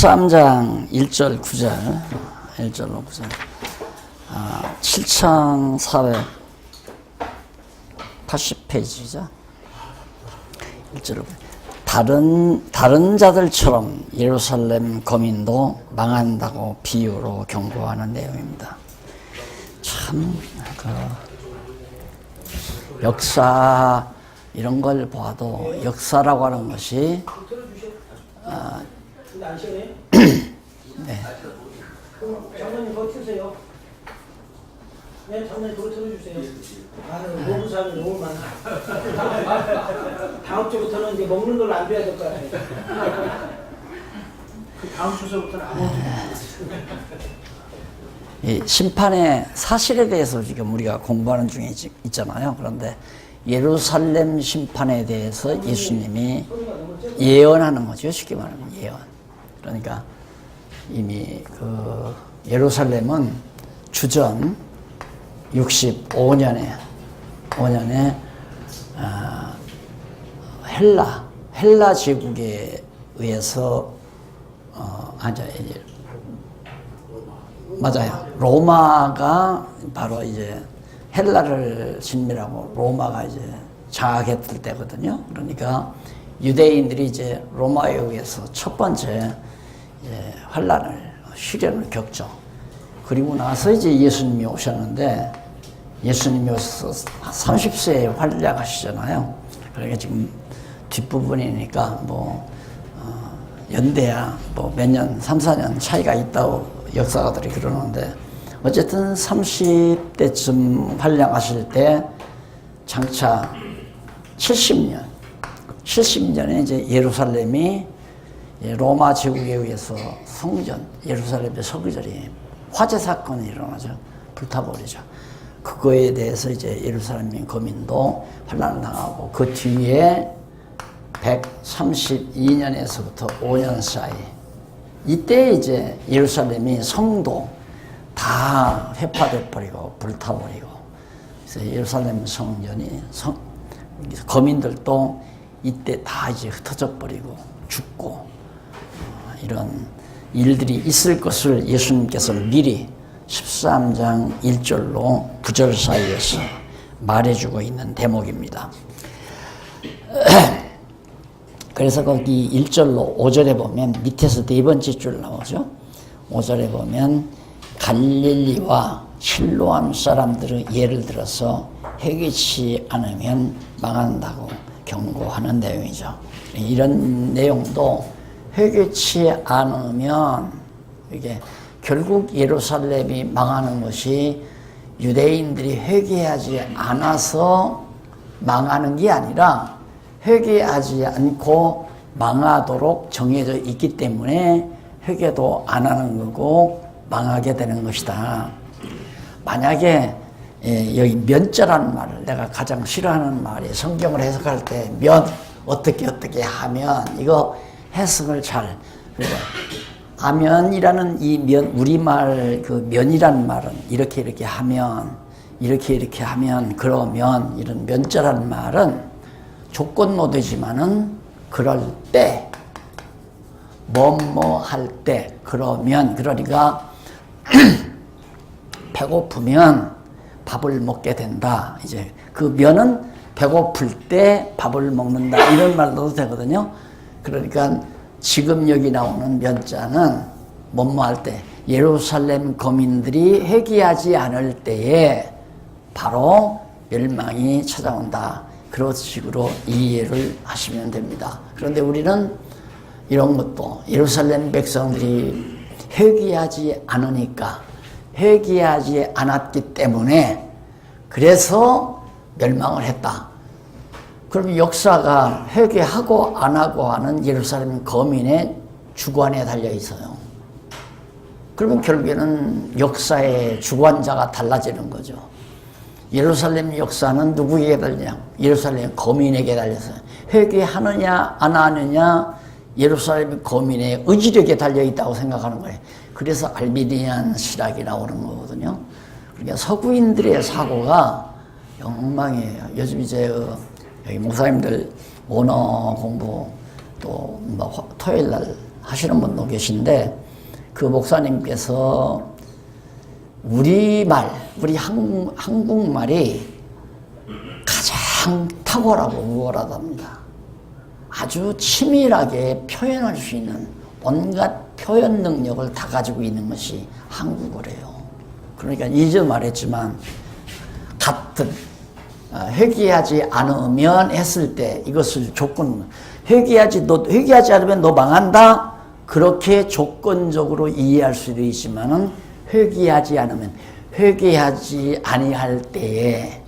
13장 1절 9절 1절로 9절 7480페이지죠. 1절로 다른 자들처럼 예루살렘 거민도 망한다고 비유로 경고하는 내용입니다. 참 역사 이런 걸 봐도 역사라고 하는 것이 네. 장관님 그거 주세요. 네, 장관님 그거 들어주세요. 먹는 사람이 너무 많아. 다음 주부터는 이제 먹는 걸로 안 돼야 될 것 같아요. 그 다음 주서부터는 안 먹어도 이 심판의 사실에 대해서 지금 우리가 공부하는 중에 있잖아요. 그런데 예루살렘 심판에 대해서 예수님이 예언하는 거죠. 쉽게 말하면 예언. 그러니까 이미 그 예루살렘은 주전 65년에 헬라 제국에 의해서 맞아요. 로마가 바로 이제 헬라를 진멸하고 로마가 이제 장악했을 때거든요. 그러니까 유대인들이 이제 로마에 의해서 첫 번째 이제 시련을 겪죠. 그리고 나서 이제 예수님이 오셨는데 예수님이 오셔서 30세에 활약하시잖아요. 그러니까 지금 뒷부분이니까 연대야 몇 년, 3, 4년 차이가 있다고 역사가들이 그러는데 어쨌든 30대쯤 활약하실 때 장차 70년에 이제 예루살렘이 로마 제국에 의해서 성전, 예루살렘의 서기절이 화재 사건이 일어나죠. 불타버리죠. 그거에 대해서 이제 예루살렘 거민도 환난을 당하고 그 뒤에 132년에서부터 5년 사이 이때 이제 예루살렘이 성도 다 회파돼 버리고 불타버리고 그래서 예루살렘 성전이 거민들도 이때 다 이제 흩어져 버리고 죽고 이런 일들이 있을 것을 예수님께서 미리 13장 1절로 9절 사이에서 말해주고 있는 대목입니다. 그래서 거기 1절로 5절에 보면 밑에서 네 번째 줄 나오죠. 5절에 보면 갈릴리와 실로암 사람들의 예를 들어서 회개치 않으면 망한다고 경고하는 내용이죠. 이런 내용도 회개치 않으면 이게 결국 예루살렘이 망하는 것이 유대인들이 회개하지 않아서 망하는 게 아니라 회개하지 않고 망하도록 정해져 있기 때문에 회개도 안 하는 거고 망하게 되는 것이다. 만약에 여기 면자라는 말을 내가 가장 싫어하는 말이 성경을 해석할 때 어떻게 하면 이거 해석을 잘 아면이라는 이 우리말 그 면이라는 말은 이렇게 하면 그러면 이런 면자라는 말은 조건모 되지만은 그럴 때 할 때 그러면 그러니까 배고프면 밥을 먹게 된다. 이제 그 면은 배고플 때 밥을 먹는다. 이런 말로 넣어도 되거든요. 그러니까 지금 여기 나오는 면자는 할 때 예루살렘 거민들이 회개하지 않을 때에 바로 멸망이 찾아온다. 그런 식으로 이해를 하시면 됩니다. 그런데 우리는 이런 것도 예루살렘 백성들이 회개하지 않았기 때문에 그래서 멸망을 했다. 그럼 역사가 회개하고 안 하고 하는 예루살렘 거민의 주관에 달려 있어요. 그러면 결국에는 역사의 주관자가 달라지는 거죠. 예루살렘 역사는 누구에게 달리냐? 예루살렘 거민에게 달려서 회개하느냐 안 하느냐 예루살렘 거민의 의지력에 달려있다고 생각하는 거예요. 그래서 알비니안 실학이 나오는 거거든요. 그러니까 서구인들의 사고가 엉망이에요. 요즘 이제 여기 목사님들 언어 공부 또 토요일 날 하시는 분도 계신데 그 목사님께서 우리말, 우리 한국말이 가장 탁월하고 우월하답니다. 아주 치밀하게 표현할 수 있는 온갖 표현 능력을 다 가지고 있는 것이 한국어래요. 그러니까 이전 말했지만 같은 회개하지 않으면 했을 때 이것을 조건 회개하지 않으면 너 망한다 그렇게 조건적으로 이해할 수도 있지만은 회개하지 않으면 회개하지 아니할 때에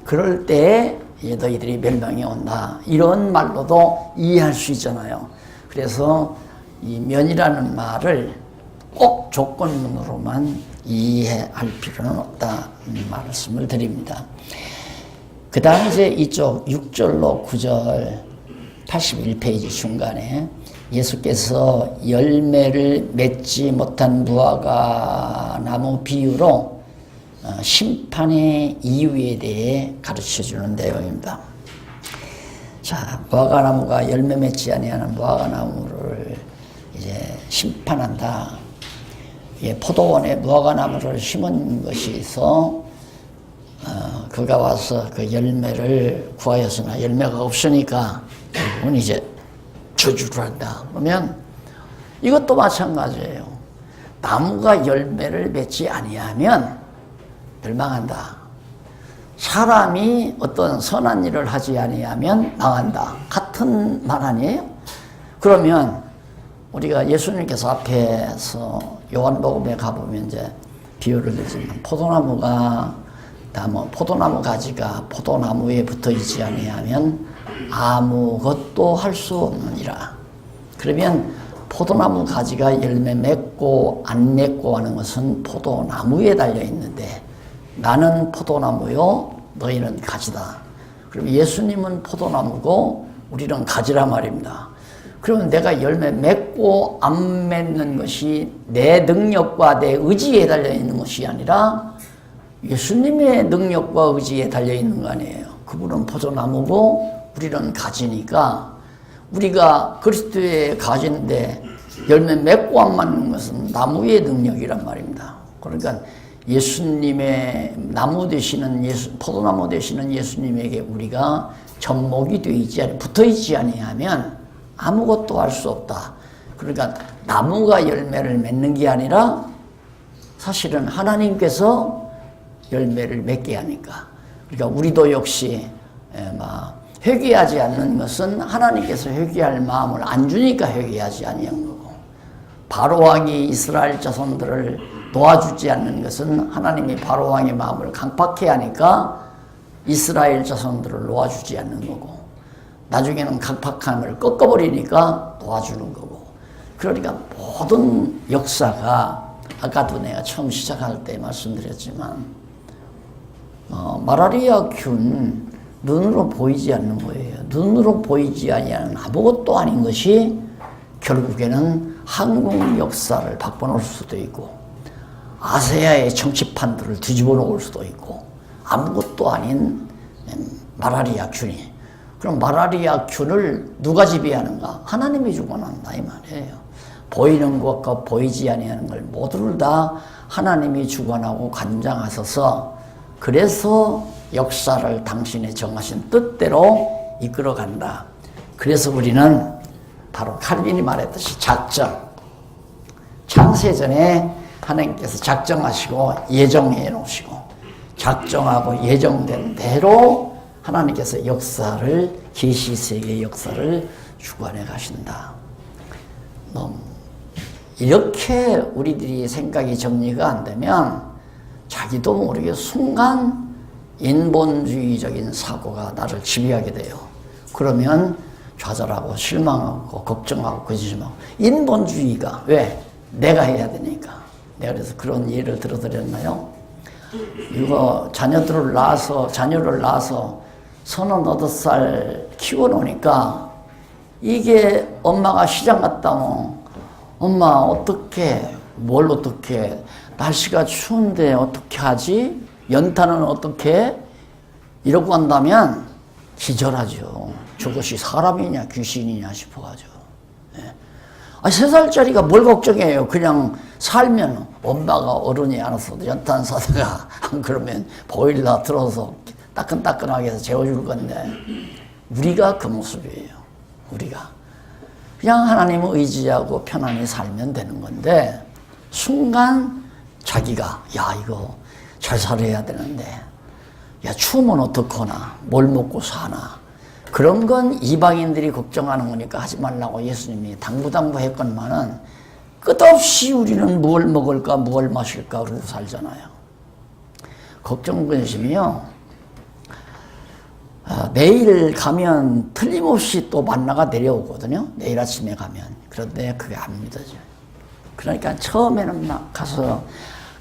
그럴 때에 이제 너희들이 멸망이 온다 이런 말로도 이해할 수 있잖아요. 그래서 이 면이라는 말을 꼭 조건으로만 이해할 필요는 없다 말씀을 드립니다. 그 다음 이제 이쪽 6절로 9절 81페이지 중간에 예수께서 열매를 맺지 못한 무화과 나무 비유로 심판의 이유에 대해 가르쳐 주는 내용입니다. 자, 무화과 나무가 열매 맺지 아니하는 무화과 나무를 이제 심판한다. 예, 포도원에 무화과 나무를 심은 것이 있어 그가 와서 그 열매를 구하였으나 열매가 없으니까 결국은 이제 저주를 한다. 그러면 이것도 마찬가지예요. 나무가 열매를 맺지 아니하면 멸망한다. 사람이 어떤 선한 일을 하지 아니하면 망한다. 같은 말 아니에요? 그러면 우리가 예수님께서 앞에서 요한복음에 가보면 이제 비유를 들지만 포도나무 가지가 포도나무에 붙어 있지 아니하면 아무것도 할 수 없느니라. 그러면 포도나무 가지가 열매 맺고 안 맺고 하는 것은 포도나무에 달려 있는데 나는 포도나무요 너희는 가지다. 그럼 예수님은 포도나무고 우리는 가지란 말입니다. 그러면 내가 열매 맺고 안 맺는 것이 내 능력과 내 의지에 달려 있는 것이 아니라 예수님의 능력과 의지에 달려 있는 거 아니에요. 그분은 포도나무고 우리는 가지니까 우리가 그리스도의 가지인데 열매 맺고 안 맺는 것은 나무의 능력이란 말입니다. 그러니까 예수님의 나무 되시는 포도나무 되시는 예수님에게 우리가 접목이 붙어 있지 아니하면 아무것도 할 수 없다. 그러니까 나무가 열매를 맺는 게 아니라 사실은 하나님께서 열매를 맺게 하니까. 그러니까 우리도 역시 회개하지 않는 것은 하나님께서 회개할 마음을 안 주니까 회개하지 아니한 거고, 바로왕이 이스라엘 자손들을 도와주지 않는 것은 하나님이 바로왕의 마음을 강팍해 하니까 이스라엘 자손들을 도와주지 않는 거고, 나중에는 강팍함을 꺾어버리니까 도와주는 거고. 그러니까 모든 역사가 아까도 내가 처음 시작할 때 말씀드렸지만 말라리아 균 눈으로 보이지 않는 거예요. 눈으로 보이지 아니하는 아무것도 아닌 것이 결국에는 한국 역사를 바꿔놓을 수도 있고 아세아의 정치판들을 뒤집어 놓을 수도 있고 아무것도 아닌 말라리아 균이. 그럼 말라리아 균을 누가 지배하는가? 하나님이 주관한다 이 말이에요. 보이는 것과 보이지 아니하는 걸 모두를 다 하나님이 주관하고 관장하셔서 그래서 역사를 당신의 정하신 뜻대로 이끌어간다. 그래서 우리는 바로 칼빈이 말했듯이 창세전에 하나님께서 작정하시고 예정해 놓으시고 작정하고 예정된 대로 하나님께서 역사를 계시세계의 역사를 주관해 가신다. 이렇게 우리들이 생각이 정리가 안 되면 자기도 모르게 순간 인본주의적인 사고가 나를 지배하게 돼요. 그러면 좌절하고 실망하고 걱정하고 거짓말하고. 인본주의가 왜? 내가 해야 되니까. 내가 그래서 그런 예를 들어드렸나요? 이거 자녀를 낳아서 38살 키워놓으니까 이게 엄마가 시장 갔다 오면 엄마 어떡해, 뭘 어떡해, 날씨가 추운데 어떻게 하지? 연탄은 어떻게? 이러고 한다면 기절하죠. 저것이 사람이냐 귀신이냐 싶어가지고. 예. 아, 3살짜리가 뭘 걱정해요. 그냥 살면 엄마가 어른이 알아서 연탄 사다가 안 그러면 보일러 틀어서 따끈따끈하게 해서 재워줄 건데 우리가 그 모습이에요. 우리가 그냥 하나님을 의지하고 편안히 살면 되는 건데 순간 자기가 야 이거 잘 살아야 되는데 야 추우면 어떡하나 뭘 먹고 사나 그런 건 이방인들이 걱정하는 거니까 하지 말라고 예수님이 당부했건만은 끝없이 우리는 무엇을 먹을까 무엇을 마실까 그러고 살잖아요. 걱정 근심이요. 내일 가면 틀림없이 또 만나가 내려오거든요. 내일 아침에 가면. 그런데 그게 안 믿어져요. 그러니까 처음에는 막 가서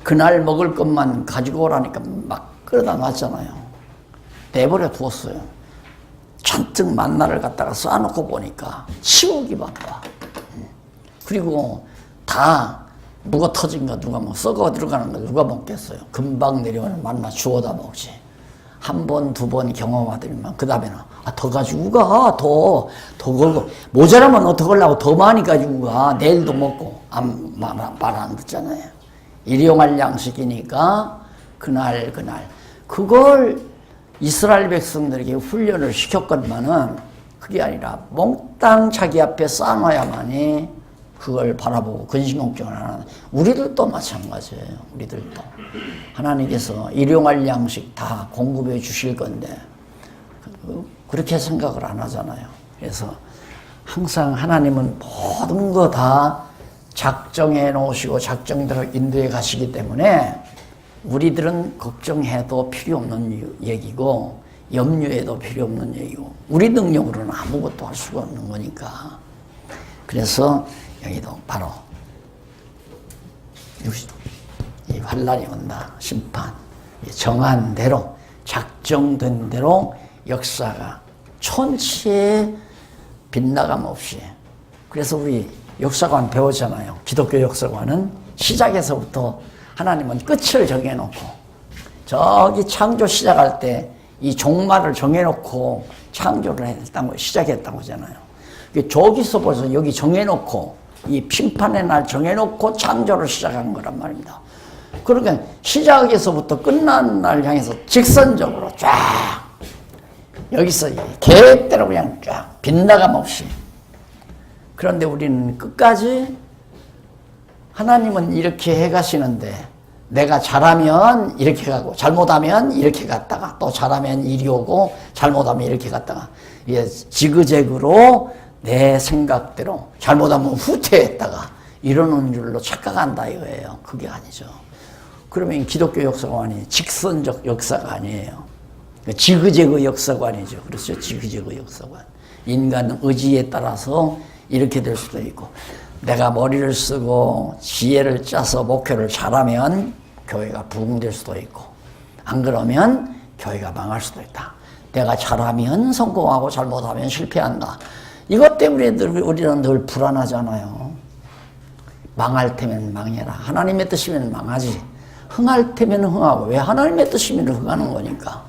그날 먹을 것만 가지고 오라니까 막 끌어다 놨잖아요. 내버려 두었어요. 잔뜩 만나를 갖다가 쌓아놓고 보니까 치우기 바빠. 그리고 다 누가 터진 거 누가 뭐 썩어 들어가는 거 누가 먹겠어요. 금방 내려오는 만나 주워다 먹지. 한 번, 두 번 경험하더니만 그 다음에는 더 가지고 가. 더 걸고 모자라면 어떡하려고 더 많이 가지고 가. 내일도 먹고 말 안 듣잖아요. 일용할 양식이니까 그날 그걸 이스라엘 백성들에게 훈련을 시켰건만은 그게 아니라 몽땅 자기 앞에 쌓아놔야만이 그걸 바라보고 근심걱정을 하는 우리들도 마찬가지예요. 우리들도 하나님께서 일용할 양식 다 공급해 주실 건데 그렇게 생각을 안 하잖아요. 그래서 항상 하나님은 모든 거 다 작정해 놓으시고 작정대로 인도해 가시기 때문에 우리들은 걱정해도 필요 없는 얘기고 염려해도 필요 없는 얘기고 우리 능력으로는 아무것도 할 수가 없는 거니까. 그래서 여기도 바로 이 환란이 온다. 심판. 정한 대로 작정된 대로 역사가 촌치에 빗나감 없이. 그래서 우리 역사관 배우잖아요. 기독교 역사관은 시작에서부터 하나님은 끝을 정해놓고 저기 창조 시작할 때 이 종말을 정해놓고 창조를 했다고 시작했다고 하잖아요. 저기서 벌써 여기 정해놓고 이 심판의 날 정해놓고 창조를 시작한 거란 말입니다. 그러니까 시작에서부터 끝나는 날 향해서 직선적으로 쫙 여기서 계획대로 그냥 쫙 빗나감 없이. 그런데 우리는 끝까지 하나님은 이렇게 해가시는데 내가 잘하면 이렇게 가고 잘못하면 이렇게 갔다가 또 잘하면 이리 오고 잘못하면 이렇게 갔다가 이게 지그재그로 내 생각대로 잘못하면 후퇴했다가 이러는 줄로 착각한다 이거예요. 그게 아니죠. 그러면 기독교 역사관이 직선적 역사가 아니에요. 지그재그 역사관이죠. 그렇죠. 지그재그 역사관. 인간 의지에 따라서 이렇게 될 수도 있고 내가 머리를 쓰고 지혜를 짜서 목회를 잘하면 교회가 부흥될 수도 있고 안 그러면 교회가 망할 수도 있다. 내가 잘하면 성공하고 잘못하면 실패한다. 이것 때문에 우리는 늘 불안하잖아요. 망할 테면 망해라. 하나님의 뜻이면 망하지. 흥할 테면 흥하고. 왜 하나님의 뜻이면 흥하는 거니까.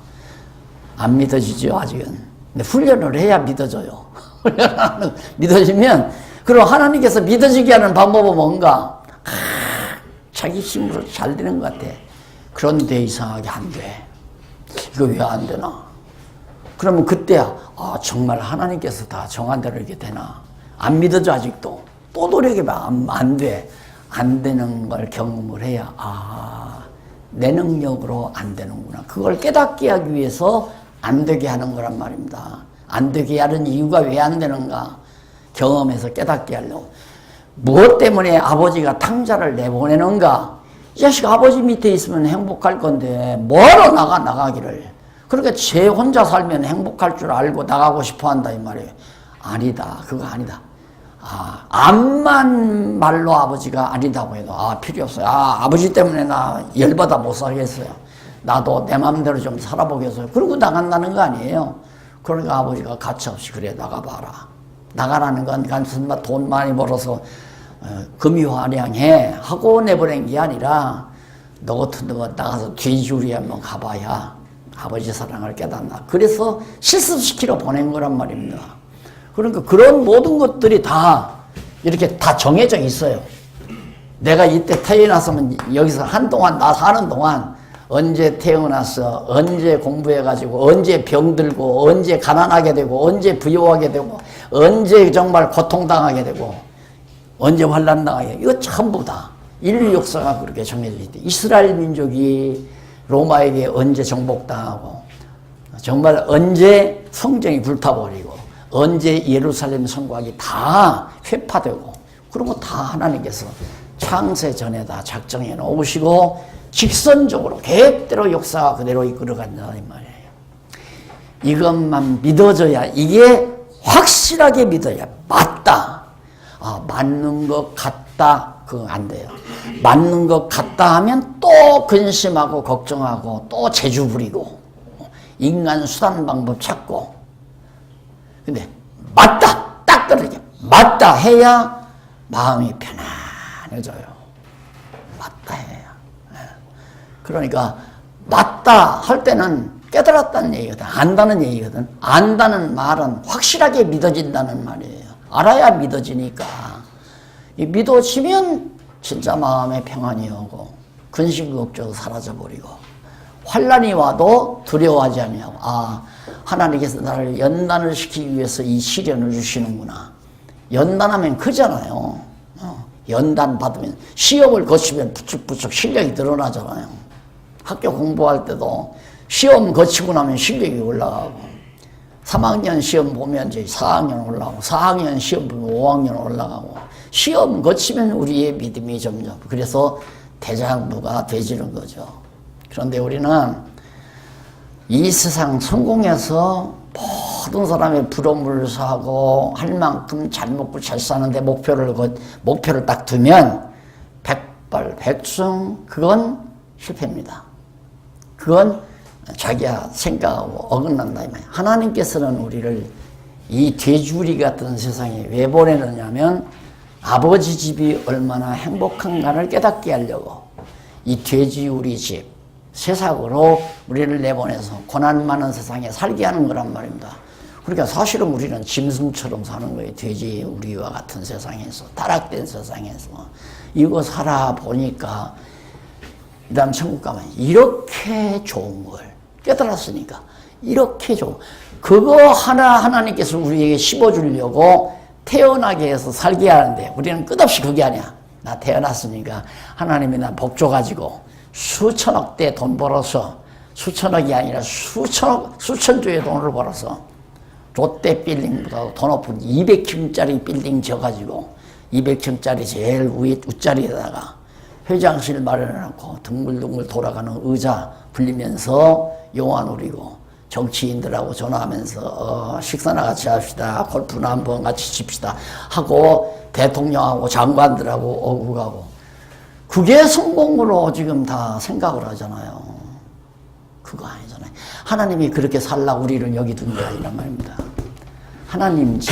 안 믿어지죠 아직은. 근데 훈련을 해야 믿어져요. 훈련하는 믿어지면 그럼 하나님께서 믿어지게 하는 방법은 뭔가? 자기 힘으로 잘 되는 것 같아. 그런데 이상하게 안 돼. 이거 왜 안 되나? 그러면 그때야 정말 하나님께서 다 정한 대로 이렇게 되나? 안 믿어져 아직도. 또 노력해봐. 안 돼. 안 되는 걸 경험을 해야 내 능력으로 안 되는구나. 그걸 깨닫게 하기 위해서 안 되게 하는 거란 말입니다. 안 되게 하는 이유가 왜 안 되는가? 경험해서 깨닫게 하려고. 무엇 때문에 아버지가 탕자를 내보내는가? 이 자식 아버지 밑에 있으면 행복할 건데 뭐하러 나가기를. 그러니까 쟤 혼자 살면 행복할 줄 알고 나가고 싶어 한다 이 말이에요. 아니다. 그거 아니다. 암만 말로 아버지가 아니다고 해도 필요 없어요. 아버지 때문에 나 열받아 못 살겠어요. 나도 내 마음대로 좀 살아보겠어요. 그러고 나간다는 거 아니에요. 그러니까 아버지가 가차없이 그래 나가봐라. 나가라는 건 단순히 돈 많이 벌어서 금이화량해 하고 내보낸 게 아니라 너 같은 놈은 나가서 뒤줄이 한번 가봐야 아버지 사랑을 깨닫나. 그래서 실습시키러 보낸 거란 말입니다. 그러니까 그런 모든 것들이 다 이렇게 다 정해져 있어요. 내가 이때 태어났으면 여기서 한동안 나 사는 동안 언제 태어나서 언제 공부해가지고 언제 병들고 언제 가난하게 되고 언제 부유하게 되고 언제 정말 고통당하게 되고 언제 환난당하게 이거 전부 다 인류 역사가 그렇게 정해져 있대. 이스라엘 민족이 로마에게 언제 정복당하고 정말 언제 성전이 불타버리고 언제 예루살렘 성곽이 다 회파되고 그런 거 다 하나님께서 창세 전에 다 작정해 놓으시고 직선적으로 계획대로 역사가 그대로 이끌어간다는 말이에요. 이것만 믿어져야 이게 확실하게 믿어야 맞다. 맞는 것 같다. 그거 안 돼요. 맞는 것 같다 하면 또 근심하고 걱정하고 또 재주 부리고 인간 수단 방법 찾고 근데 맞다. 딱 그러게 맞다 해야 마음이 편안해져요. 맞다 해야. 그러니까 맞다 할 때는 깨달았다는 얘기거든. 안다는 얘기거든. 안다는 말은 확실하게 믿어진다는 말이에요. 알아야 믿어지니까. 이 믿어지면 진짜 마음에 평안이 오고 근심 걱정 사라져버리고 환난이 와도 두려워하지 않냐고. 하나님께서 나를 연단을 시키기 위해서 이 시련을 주시는구나. 연단하면 크잖아요. 연단 받으면 시험을 거치면 부쩍부쩍 실력이 늘어나잖아요. 학교 공부할 때도 시험 거치고 나면 실력이 올라가고 3학년 시험 보면 이제 4학년 올라가고 4학년 시험 보면 5학년 올라가고 시험 거치면 우리의 믿음이 점점 그래서 대장부가 되지는 거죠. 그런데 우리는 이 세상 성공해서 모든 사람의 부러움을 사고 할 만큼 잘 먹고 잘 사는데 목표를 딱 두면 백발백중 그건 실패입니다. 그건 자기가 생각하고 어긋난다 이 말이야. 하나님께서는 우리를 이 돼지우리 같은 세상에 왜 보내느냐면 아버지 집이 얼마나 행복한가를 깨닫게 하려고 이 돼지우리 집 세상으로 우리를 내보내서 고난 많은 세상에 살게 하는 거란 말입니다. 그러니까 사실은 우리는 짐승처럼 사는 거예요. 돼지우리와 같은 세상에서 타락된 세상에서 이거 살아보니까 그 다음 천국 가면 이렇게 좋은 걸 깨달았으니까 이렇게 좋은 그거 하나님께서 우리에게 씹어주려고 태어나게 해서 살게 하는데 우리는 끝없이 그게 아니야. 나 태어났으니까 하나님이 나 복 줘가지고 수천억 대 돈 벌어서 수천억이 아니라 수천조의 돈을 벌어서 롯데 빌딩보다 더 높은 200층짜리 빌딩 져가지고 200층짜리 제일 윗자리에다가 회장실 마련해놓고 둥글둥글 돌아가는 의자 불리면서 영화 누리고 정치인들하고 전화하면서 식사나 같이 합시다. 골프나 한번 같이 칩시다. 하고 대통령하고 장관들하고 오고 가고 그게 성공으로 지금 다 생각을 하잖아요. 그거 아니잖아요. 하나님이 그렇게 살라고 우리를 여기 둔 게 아니란 말입니다. 하나님 집,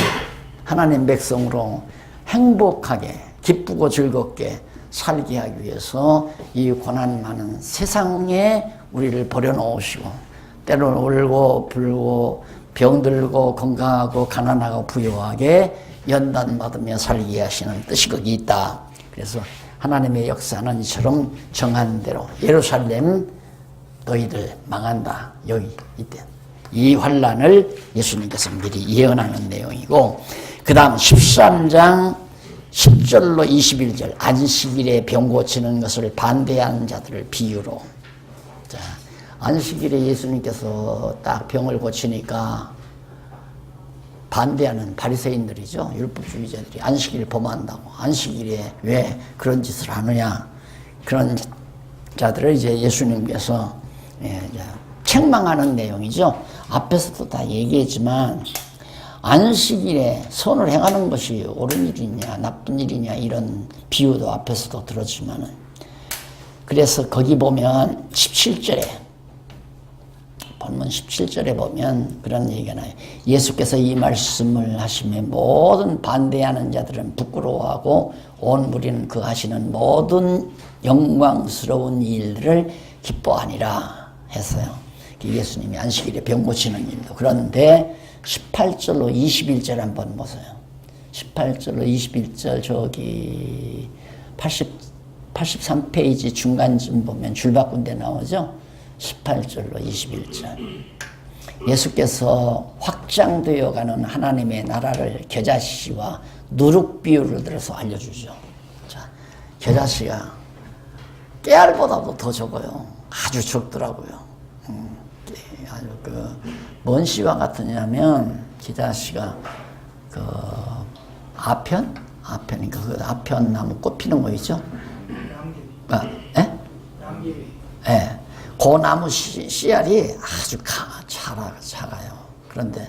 하나님 백성으로 행복하게 기쁘고 즐겁게 살게 하기 위해서 이 고난 많은 세상에 우리를 버려놓으시고 때로는 울고 불고 병들고 건강하고 가난하고 부유하게 연단받으며 살게 하시는 뜻이 거기 있다. 그래서 하나님의 역사는 이처럼 정한 대로 예루살렘 너희들 망한다. 여기 이때 이 환란을 예수님께서 미리 예언하는 내용이고 그 다음 13장 10절로 21절 안식일에 병 고치는 것을 반대하는 자들을 비유로 자 안식일에 예수님께서 딱 병을 고치니까 반대하는 바리새인들이죠. 율법주의자들이 안식일을 범한다고 안식일에 왜 그런 짓을 하느냐 그런 자들을 이제 예수님께서 책망하는 내용이죠. 앞에서도 다 얘기했지만 안식일에 선을 행하는 것이 옳은 일이냐 나쁜 일이냐 이런 비유도 앞에서도 들었지만은 그래서 거기 보면 17절에 본문 17절에 보면 그런 얘기가 나요. 예수께서 이 말씀을 하시며 모든 반대하는 자들은 부끄러워하고 온 무리는 그 하시는 모든 영광스러운 일들을 기뻐하니라 했어요. 예수님이 안식일에 병 고치는 일도 그런데 18절로 21절 한번 보세요. 18절로 21절 저기 83페이지 중간쯤 보면 줄바꾼데 나오죠. 18절로 21절. 예수께서 확장되어가는 하나님의 나라를 겨자씨와 누룩 비유를 들어서 알려주죠. 자, 겨자씨가 깨알보다도 더 적어요. 아주 적더라고요. 아주 뭔 씨와 같으냐면 겨자씨가 아편이니까 그 아편 나무 꽃 피는 거 있죠? 예. 그 나무 씨알이 아주 작아요. 그런데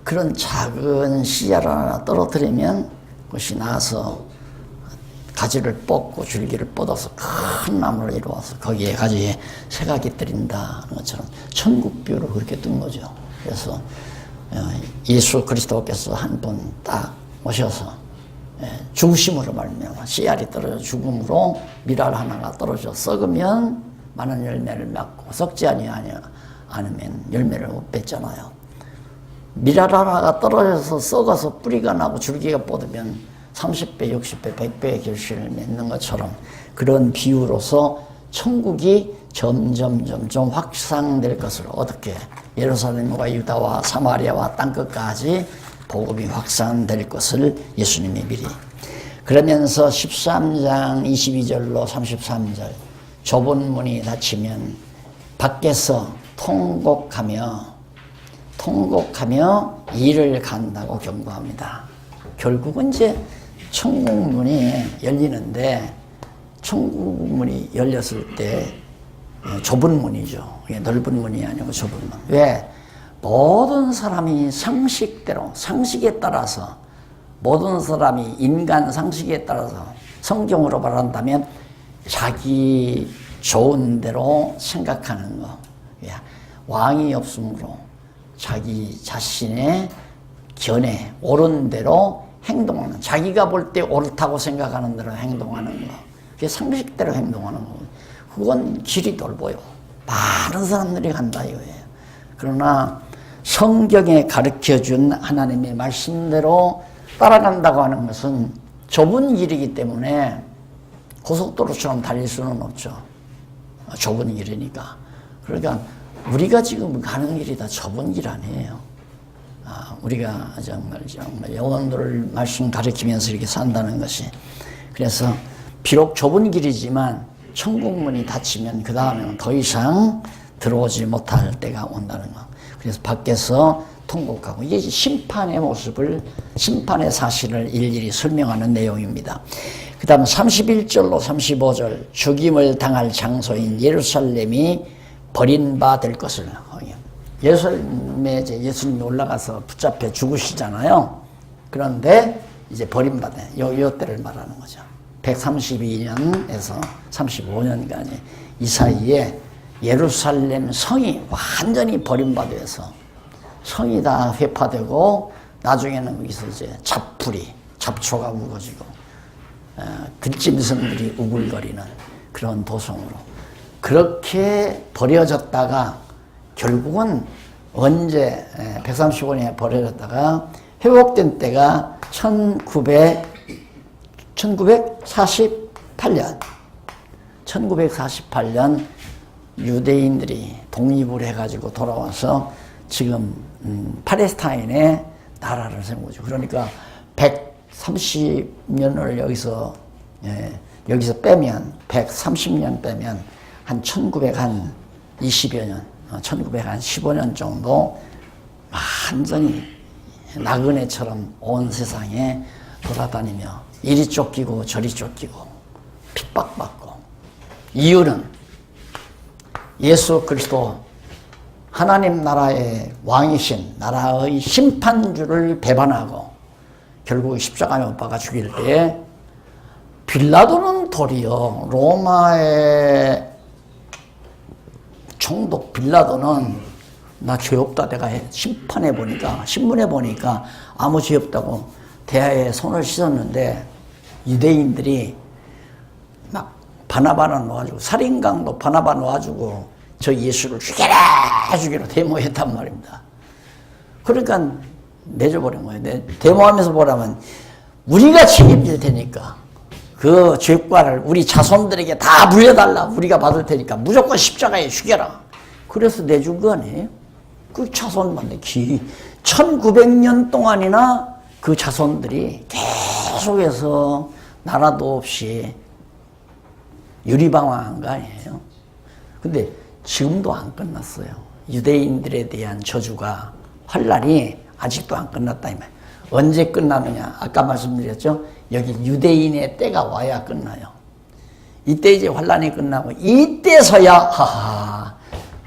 그런 작은 씨알 하나 떨어뜨리면 그것이 나서 가지를 뻗고 줄기를 뻗어서 큰 나무를 이루어서 거기에 가지에 새가 깃들인다 하는 것처럼 천국 비유로 그렇게 뜬 거죠. 그래서 예수 그리스도께서 한 분 딱 오셔서 죽으심으로 말미암아 씨알이 떨어져 죽음으로 밀알 하나가 떨어져 썩으면 많은 열매를 맺고 썩지 않으면 열매를 못 맺잖아요. 밀알 하나가 떨어져서 썩어서 뿌리가 나고 줄기가 뻗으면 30배, 60배, 100배의 결실을 맺는 것처럼 그런 비유로서 천국이 점점 확산될 것을 어떻게 예루살렘과 유다와 사마리아와 땅끝까지 복음이 확산될 것을 예수님이 미리. 그러면서 13장 22절로 33절 좁은 문이 닫히면 밖에서 통곡하며 이를 간다고 경고합니다. 결국은 이제 천국 문이 열리는데 천국 문이 열렸을 때 좁은 문이죠. 넓은 문이 아니고 좁은 문. 왜? 모든 사람이 상식에 따라서 모든 사람이 인간 상식에 따라서 성경으로 말한다면 자기 좋은 대로 생각하는 거. 왕이 없으므로 자기 자신의 견해, 옳은 대로 행동하는, 자기가 볼 때 옳다고 생각하는 대로 행동하는 거. 그게 상식대로 행동하는 거. 그건 길이 넓어요. 많은 사람들이 간다 이거예요. 그러나 성경에 가르쳐준 하나님의 말씀대로 따라간다고 하는 것은 좁은 길이기 때문에 고속도로처럼 달릴 수는 없죠. 좁은 길이니까. 그러니까 우리가 지금 가는 길이 다 좁은 길 아니에요. 우리가 정말 영혼들을 말씀 가르치면서 이렇게 산다는 것이. 그래서 비록 좁은 길이지만 천국 문이 닫히면 그 다음에는 더 이상 들어오지 못할 때가 온다는 것. 그래서 밖에서 통곡하고 이게 심판의 모습을, 심판의 사실을 일일이 설명하는 내용입니다. 그 다음 31절로 35절 죽임을 당할 장소인 예루살렘이 버림받을 것을. 예루살렘에 이제 예수님이 올라가서 붙잡혀 죽으시잖아요. 그런데 이제 버림받아요. 요 때를 말하는 거죠. 132년에서 35년까지 이 사이에 예루살렘 성이 완전히 버림받아서 성이 다 회파되고 나중에는 거기서 이제 잡초가 우거지고 들짐승들이 우글거리는 그런 도성으로 그렇게 버려졌다가 결국은 언제 135년에 버려졌다가 회복된 때가 1948년 유대인들이 독립을 해가지고 돌아와서 지금 팔레스타인에 나라를 세운 거죠. 그러니까 130년을 여기서 빼면 130년 빼면 한 1920여 년, 1915년 정도 완전히 나그네처럼 온 세상에 돌아다니며 이리 쫓기고 저리 쫓기고 핍박받고. 이유는 예수 그리스도 하나님 나라의 왕이신 나라의 심판주를 배반하고 결국 십자가에 못 박아 죽일 때에 빌라도는 도리어 로마의 총독 빌라도는 나 죄 없다 내가 심판해 보니까 신문해 보니까 아무 죄 없다고 대야에 손을 씻었는데 유대인들이 막 바나바나 놓아주고 살인강도 바나바 놓아주고 저 예수를 죽여라 데모했단 말입니다. 그러니까 내줘버린 거예요. 데모하면서 보라면 우리가 책임질 테니까 그 죄과를 우리 자손들에게 다 물려달라. 우리가 받을 테니까 무조건 십자가에 죽여라. 그래서 내준 거 아니에요? 그 자손만 1900년 동안이나 그 자손들이 계속해서 나라도 없이 유리방황한 거 아니에요? 근데 지금도 안 끝났어요. 유대인들에 대한 저주가 환란이 아직도 안 끝났다 이 말. 언제 끝나느냐? 아까 말씀드렸죠? 여기 유대인의 때가 와야 끝나요. 이때 이제 환란이 끝나고 이때서야 하하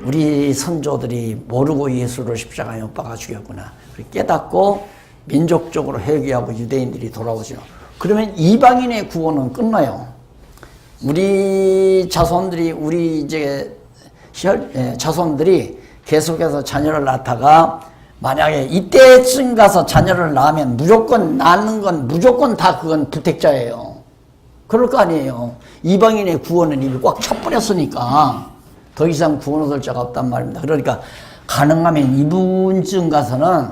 우리 선조들이 모르고 예수를 십자가에 못 박아 죽였구나. 깨닫고 민족적으로 회개하고 유대인들이 돌아오죠. 그러면 이방인의 구원은 끝나요. 우리 자손들이 우리 이제 자손들이 계속해서 자녀를 낳다가 만약에 이때쯤 가서 자녀를 낳으면 무조건 낳는 건 무조건 다 그건 부택자예요. 그럴 거 아니에요. 이방인의 구원은 이미 꽉 차버렸으니까 더 이상 구원 얻을 자가 없단 말입니다. 그러니까 가능하면 이분쯤 가서는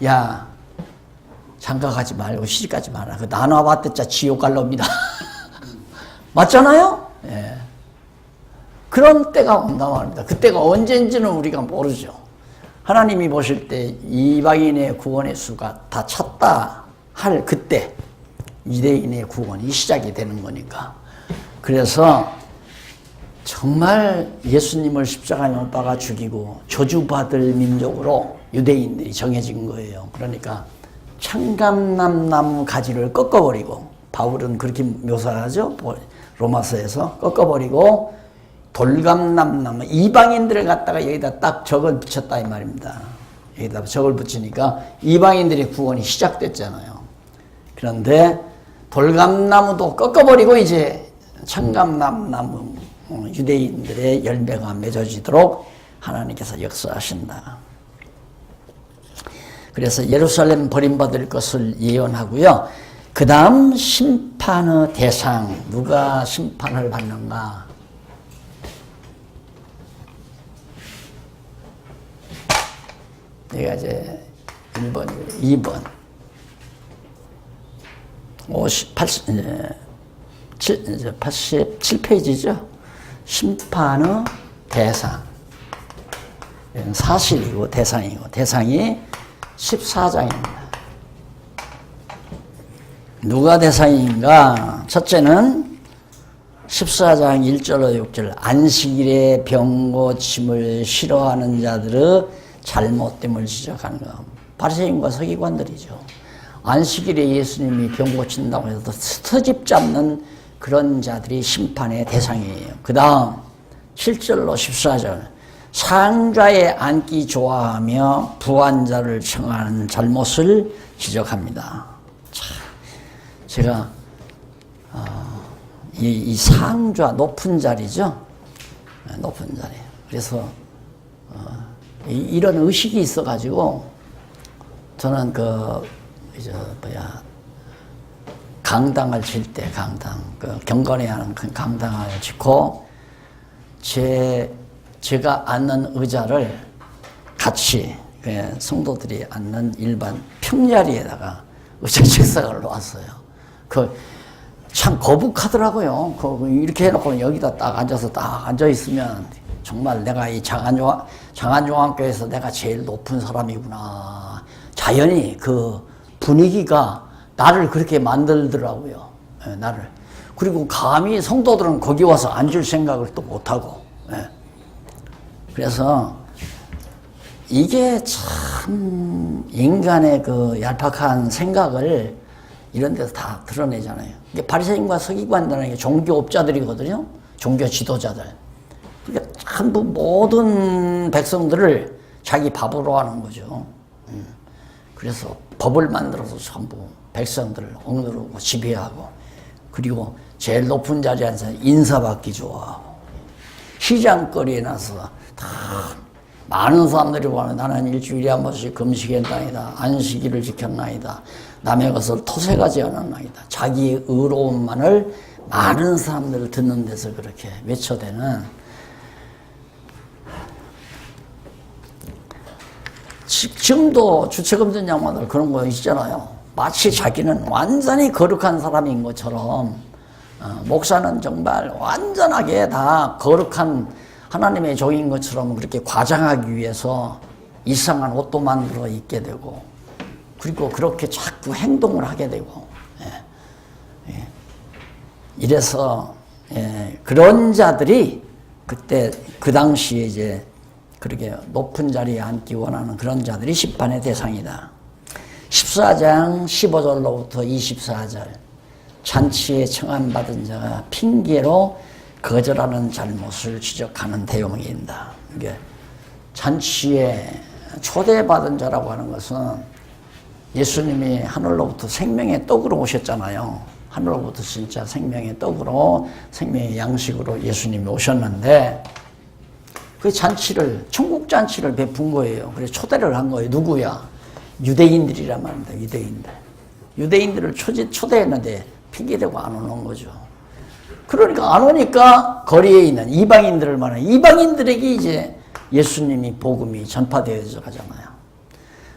야 장가 가지 말고 시집 가지 마라. 그 나눠봤댔자 지옥 갈 놈이다. 맞잖아요? 예. 그런 때가 온단 말입니다. 그때가 언제인지는 우리가 모르죠. 하나님이 보실 때 이방인의 구원의 수가 다 찼다 할 그때 유대인의 구원이 시작이 되는 거니까. 그래서 정말 예수님을 십자가에 못 박아 죽이고 저주받을 민족으로 유대인들이 정해진 거예요. 그러니까 창감나무 가지를 꺾어버리고, 바울은 그렇게 묘사하죠. 로마서에서 꺾어버리고 돌감나무 이방인들을 갖다가 여기다 딱 적을 붙였다 이 말입니다. 여기다 적을 붙이니까 이방인들의 구원이 시작됐잖아요. 그런데 돌감나무도 꺾어버리고 이제 창감나무 유대인들의 열매가 맺어지도록 하나님께서 역사하신다. 그래서 예루살렘 버림받을 것을 예언하고요. 그 다음 심판의 대상, 누가 심판을 받는가? 내가 이제 1번, 2번 87페이지죠. 심판의 대상. 사실이고 대상이고, 대상이 14장입니다. 누가 대상인가? 첫째는 14장 1절로 6절 안식일에 병 고침을 싫어하는 자들의 잘못됨을 지적하는 것. 바리새인과 서기관들이죠. 안식일에 예수님이 병 고친다고 해서 트집 잡는 그런 자들이 심판의 대상이에요. 그 다음 7절로 14절 상좌에 앉기 좋아하며 부한자를 청하는 잘못을 지적합니다. 참, 제가 이 상좌 높은 자리죠. 높은 자리. 그래서 이런 의식이 있어가지고 저는 강당을 칠 때 경건해야 하는 강당을 짓고 제가 앉는 의자를 같이 성도들이 앉는 일반 평자리에다가 의자 책상을 놓았어요. 참 거북하더라고요. 이렇게 해놓고 여기다 딱 앉아서 딱 앉아 있으면 정말 내가 이 장안요한교회에서 내가 제일 높은 사람이구나. 자연히 그 분위기가 나를 그렇게 만들더라고요. 나를. 그리고 감히 성도들은 거기 와서 앉을 생각을 또 못하고. 그래서 이게 참 인간의 그 얄팍한 생각을 이런 데서 다 드러내잖아요. 이게 바리새인과 서기관들은 종교업자들이거든요. 종교 지도자들. 그러니까 전부 모든 백성들을 자기 밥으로 하는 거죠. 그래서 법을 만들어서 전부 백성들을 억누르고 지배하고, 그리고 제일 높은 자리에 앉아서 인사받기 좋아하고, 시장거리에 나서 다 많은 사람들이 보면 나는 일주일에 한 번씩 금식했나이다, 안식일을 지켰나이다, 남의 것을 토색하지 않았나이다. 자기의 의로움만을 많은 사람들을 듣는 데서 그렇게 외쳐대는, 지금도 주체금전 양반들 그런 거 있잖아요. 마치 자기는 완전히 거룩한 사람인 것처럼 목사는 정말 완전하게 다 거룩한 하나님의 종인 것처럼 그렇게 과장하기 위해서 이상한 옷도 만들어 입게 되고 그리고 그렇게 자꾸 행동을 하게 되고 이래서 그런 자들이 그때 그 당시에 이제 그렇게 높은 자리에 앉기 원하는 그런 자들이 심판의 대상이다. 14장 15절로부터 24절 잔치에 청함받은 자가 핑계로 거절하는 잘못을 지적하는 내용입니다. 이게 잔치에 초대받은 자라고 하는 것은 예수님이 하늘로부터 생명의 떡으로 오셨잖아요. 하늘로부터 진짜 생명의 떡으로 생명의 양식으로 예수님이 오셨는데 그 잔치를 천국 잔치를 베푼 거예요. 그래서 초대를 한 거예요. 누구야? 유대인들이란 말입니다. 유대인들을 초대했는데 핑계대고 안 오는 거죠. 그러니까 안 오니까 거리에 있는 이방인들을 말하는 이방인들에게 이제 예수님이 복음이 전파되어져 가잖아요.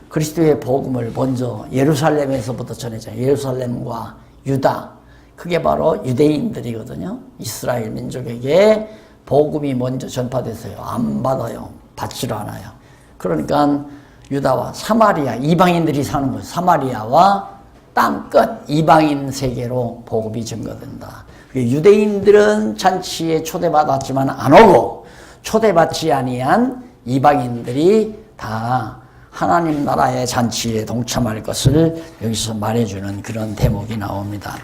그리스도의 복음을 먼저 예루살렘에서부터 전해져요. 예루살렘과 유다, 그게 바로 유대인들이거든요. 이스라엘 민족에게 복음이 먼저 전파됐어요. 안 받아요. 받지를 않아요. 그러니까 유다와 사마리아, 이방인들이 사는 거예요. 사마리아와 땅끝 이방인 세계로 복음이 증거된다. 유대인들은 잔치에 초대받았지만 안 오고 초대받지 아니한 이방인들이 다 하나님 나라의 잔치에 동참할 것을 여기서 말해주는 그런 대목이 나옵니다.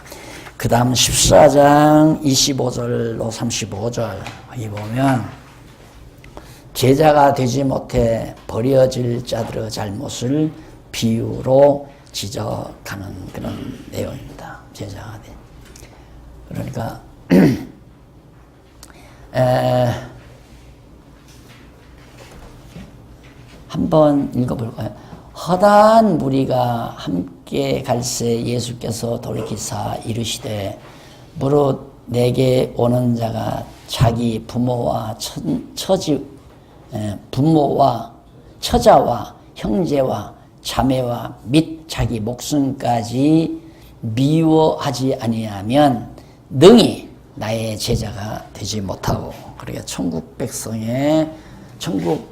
그 다음 14장 25절로 35절 여기 보면 제자가 되지 못해 버려질 자들의 잘못을 비유로 지적하는 그런 내용입니다. 제자가 돼. 그러니까 한번 읽어볼까요? 허다한 무리가 함께 갈새 예수께서 돌이키사 이르시되 무릇 내게 오는 자가 자기 부모와 부모와 처자와 형제와 자매와 및 자기 목숨까지 미워하지 아니하면 능히 나의 제자가 되지 못하고 그러니까 천국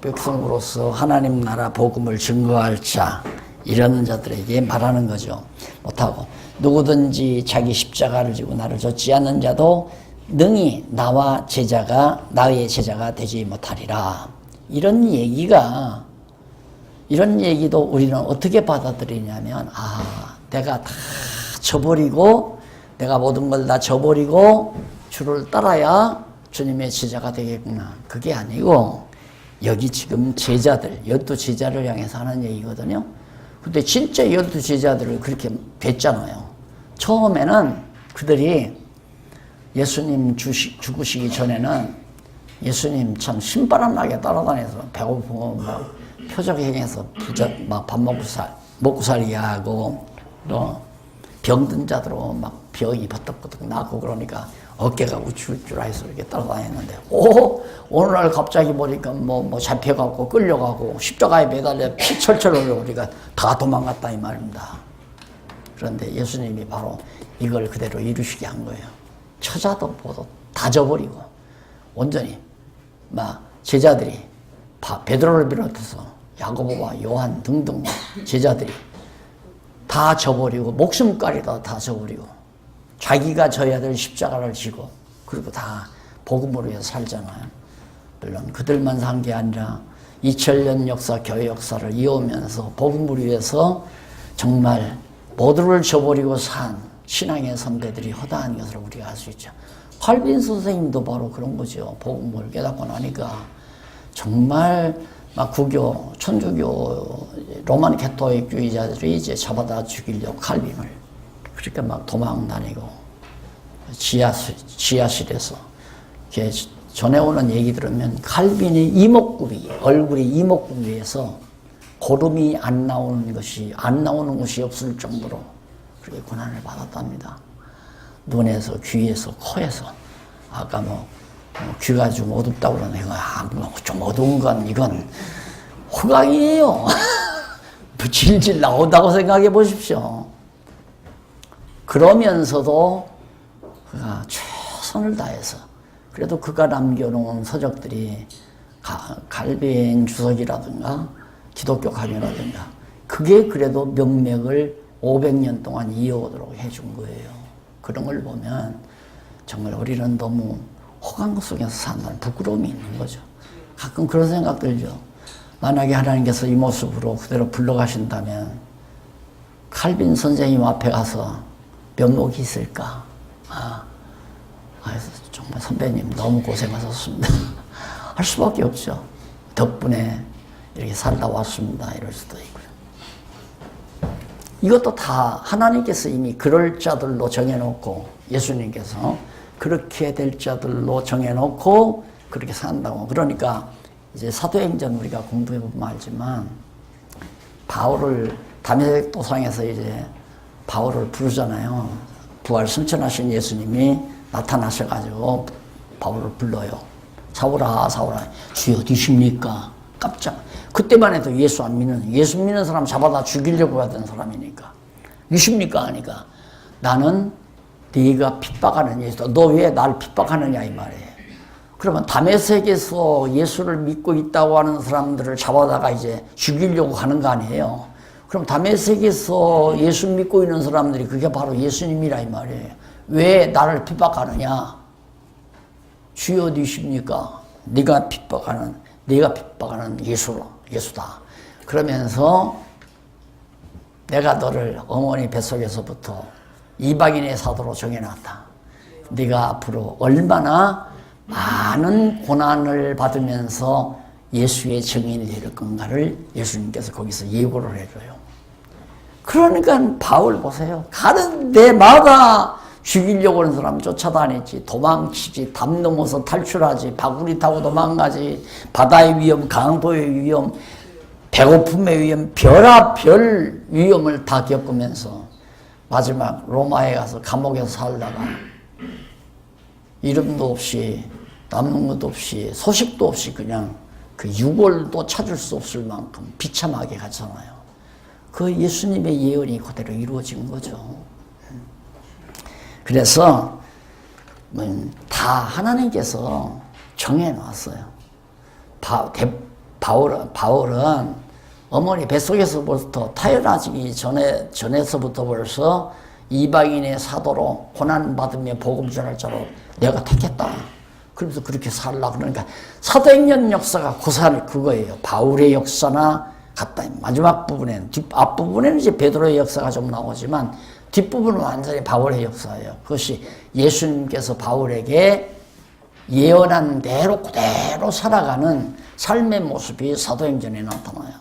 백성으로서 하나님 나라 복음을 증거할 자 이런 자들에게 말하는 거죠. 못하고 누구든지 자기 십자가를 지고 나를 좇지 않는 자도 능히 나의 제자가 되지 못하리라. 이런 얘기도 우리는 어떻게 받아들이냐면 내가 다 저버리고 내가 모든 걸 다 저버리고 주를 따라야 주님의 제자가 되겠구나. 그게 아니고 여기 지금 제자들, 12제자를 향해서 하는 얘기거든요. 근데 진짜 12제자들을 그렇게 뵀잖아요. 처음에는 그들이 예수님 죽으시기 전에는 예수님 참 신바람 나게 따라다녀서 배고프고 막 표적행해서 막 밥 먹고 살게 하고 또 병든 자들로 막 병이 버떡버떡 나고 그러니까 어깨가 우쭐우쭐해서 이렇게 따라다녔는데 오늘날 갑자기 보니까 뭐 잡혀가고 끌려가고 십자가에 매달려 피 철철 흘러오니까 다 도망갔다 이 말입니다. 그런데 예수님이 바로 이걸 그대로 이루시게 한 거예요. 처자도 보도 다 져버리고 완전히 막 제자들이 베드로를 비롯해서 야고보와 요한 등등 제자들이 다 져버리고 목숨까지도 다 져버리고 자기가 져야 될 십자가를 지고 그리고 다 복음으로 위해서 살잖아요. 물론 그들만 산 게 아니라 2000년 역사, 교회 역사를 이어오면서 복음을 위해서 정말 모두를 저버리고 산 신앙의 선배들이 허다한 것을 우리가 알 수 있죠. 칼빈 선생님도 바로 그런 거죠. 복음을 깨닫고 나니까 정말 막 구교, 천주교, 로만 가톨릭주의자들이 이제 잡아다 죽이려고 칼빈을 그러니까 막 도망 다니고 지하실에서 전해오는 얘기 들으면 칼빈의 이목구비, 얼굴이 이목구비에서 고름이 안 나오는 것이 없을 정도로 그렇게 고난을 받았답니다. 눈에서, 귀에서, 코에서. 아까 귀가 좀 어둡다고 그러네. 좀 어두운 건 이건 호강이에요. 질질 나온다고 생각해 보십시오. 그러면서도 그가 최선을 다해서 그래도 그가 남겨놓은 서적들이 갈빈 주석이라든가 기독교 강요라든가 그게 그래도 명맥을 500년 동안 이어오도록 해준 거예요. 그런 걸 보면 정말 우리는 너무 허강 속에서 산다는 부끄러움이 있는 거죠. 가끔 그런 생각 들죠. 만약에 하나님께서 이 모습으로 그대로 불러가신다면 칼빈 선생님 앞에 가서 면목이 있을까? 정말 선배님 너무 고생하셨습니다. 할 수밖에 없죠. 덕분에 이렇게 살다 왔습니다. 이럴 수도 있고요. 이것도 다 하나님께서 이미 그럴 자들로 정해놓고 예수님께서 그렇게 될 자들로 정해놓고 그렇게 산다고. 그러니까 이제 사도행전 우리가 공부해보면 알지만 바울을 다메섹 도상에서 이제 바울을 부르잖아요. 부활 승천하신 예수님이 나타나셔가지고 바울을 불러요. 사울아 사울아 주여 어디십니까? 깜짝. 그때만 해도 예수 안 믿는, 예수 믿는 사람 잡아다 죽이려고 하던 사람이니까. 믿습니까? 하니까 나는 네가 핍박하는 예수다. 너 왜 날 핍박하느냐 이 말이에요. 그러면 다메섹에서 예수를 믿고 있다고 하는 사람들을 잡아다가 이제 죽이려고 하는 거 아니에요. 그럼 다메섹에서 예수 믿고 있는 사람들이 그게 바로 예수님이라 이 말이에요. 왜 나를 핍박하느냐? 주여 어디십니까? 네가 핍박하는 예수다. 그러면서 내가 너를 어머니 뱃속에서부터 이방인의 사도로 정해놨다. 네가 앞으로 얼마나 많은 고난을 받으면서 예수의 증인이 될 건가를 예수님께서 거기서 예고를 해줘요. 그러니까 바울 보세요. 가는 데마다 죽이려고 하는 사람 쫓아다니지, 도망치지, 담 넘어서 탈출하지, 바구니 타고 도망가지, 바다의 위험, 강도의 위험, 배고픔의 위험, 별의별 위험을 다 겪으면서 마지막 로마에 가서 감옥에서 살다가 이름도 없이 남는 것도 없이 소식도 없이 그냥 그 유골도 찾을 수 없을 만큼 비참하게 갔잖아요. 그 예수님의 예언이 그대로 이루어진 거죠. 그래서 다 하나님께서 정해놨어요. 바울은 어머니 뱃속에서부터 태어나기 전에서부터 벌써 이방인의 사도로 고난받으며 복음 전할 자로 내가 택했다. 그러면서 그렇게 살라. 그러니까 사도행전 역사가 그거예요. 바울의 역사나 같다. 마지막 부분에는, 앞부분에는 이제 베드로의 역사가 좀 나오지만 뒷부분은 완전히 바울의 역사예요. 그것이 예수님께서 바울에게 예언한 대로 그대로 살아가는 삶의 모습이 사도행전에 나타나요.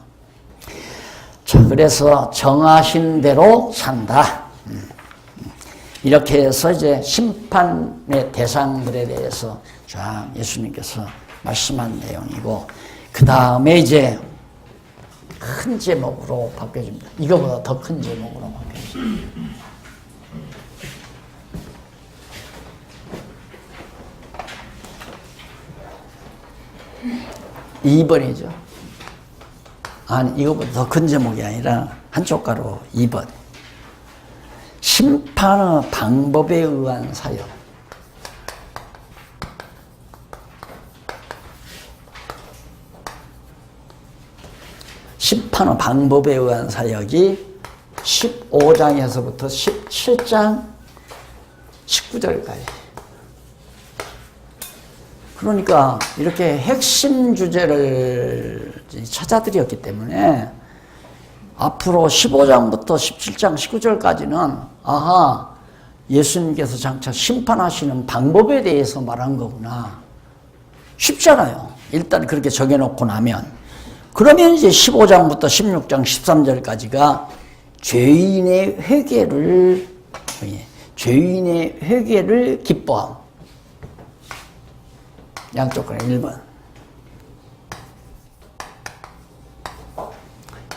자, 그래서 정하신 대로 산다. 이렇게 해서 이제 심판의 대상들에 대해서 쫙 예수님께서 말씀한 내용이고, 그 다음에 이제 큰 제목으로 바뀌어집니다. 이거보다 더 큰 제목으로 바뀌어집니다. 2번이죠. 아니, 이거보다 더 큰 제목이 아니라 한쪽 가로 2번. 심판의 방법에 의한 사역. 심판의 방법에 의한 사역이 15장에서부터 17장 19절까지. 그러니까 이렇게 핵심 주제를 찾아드렸기 때문에 앞으로 15장부터 17장 19절까지는 아하, 예수님께서 장차 심판하시는 방법에 대해서 말한 거구나. 쉽잖아요. 일단 그렇게 정해놓고 나면. 그러면 이제 15장부터 16장 13절까지가 죄인의 회개를 기뻐함. 양쪽 거는 1번.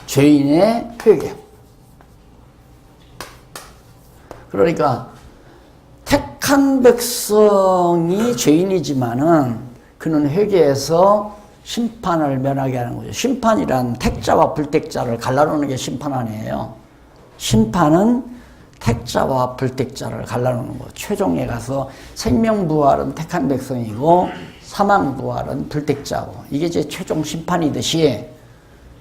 죄인의 회개. 그러니까 택한 백성이 죄인이지만은 그는 회개해서 심판을 면하게 하는 거죠. 심판이란 택자와 불택자를 갈라놓는 게 심판 아니에요. 심판은 택자와 불택자를 갈라놓는 거. 최종에 가서 생명부활은 택한 백성이고 사망부활은 불택자고, 이게 이제 최종 심판이듯이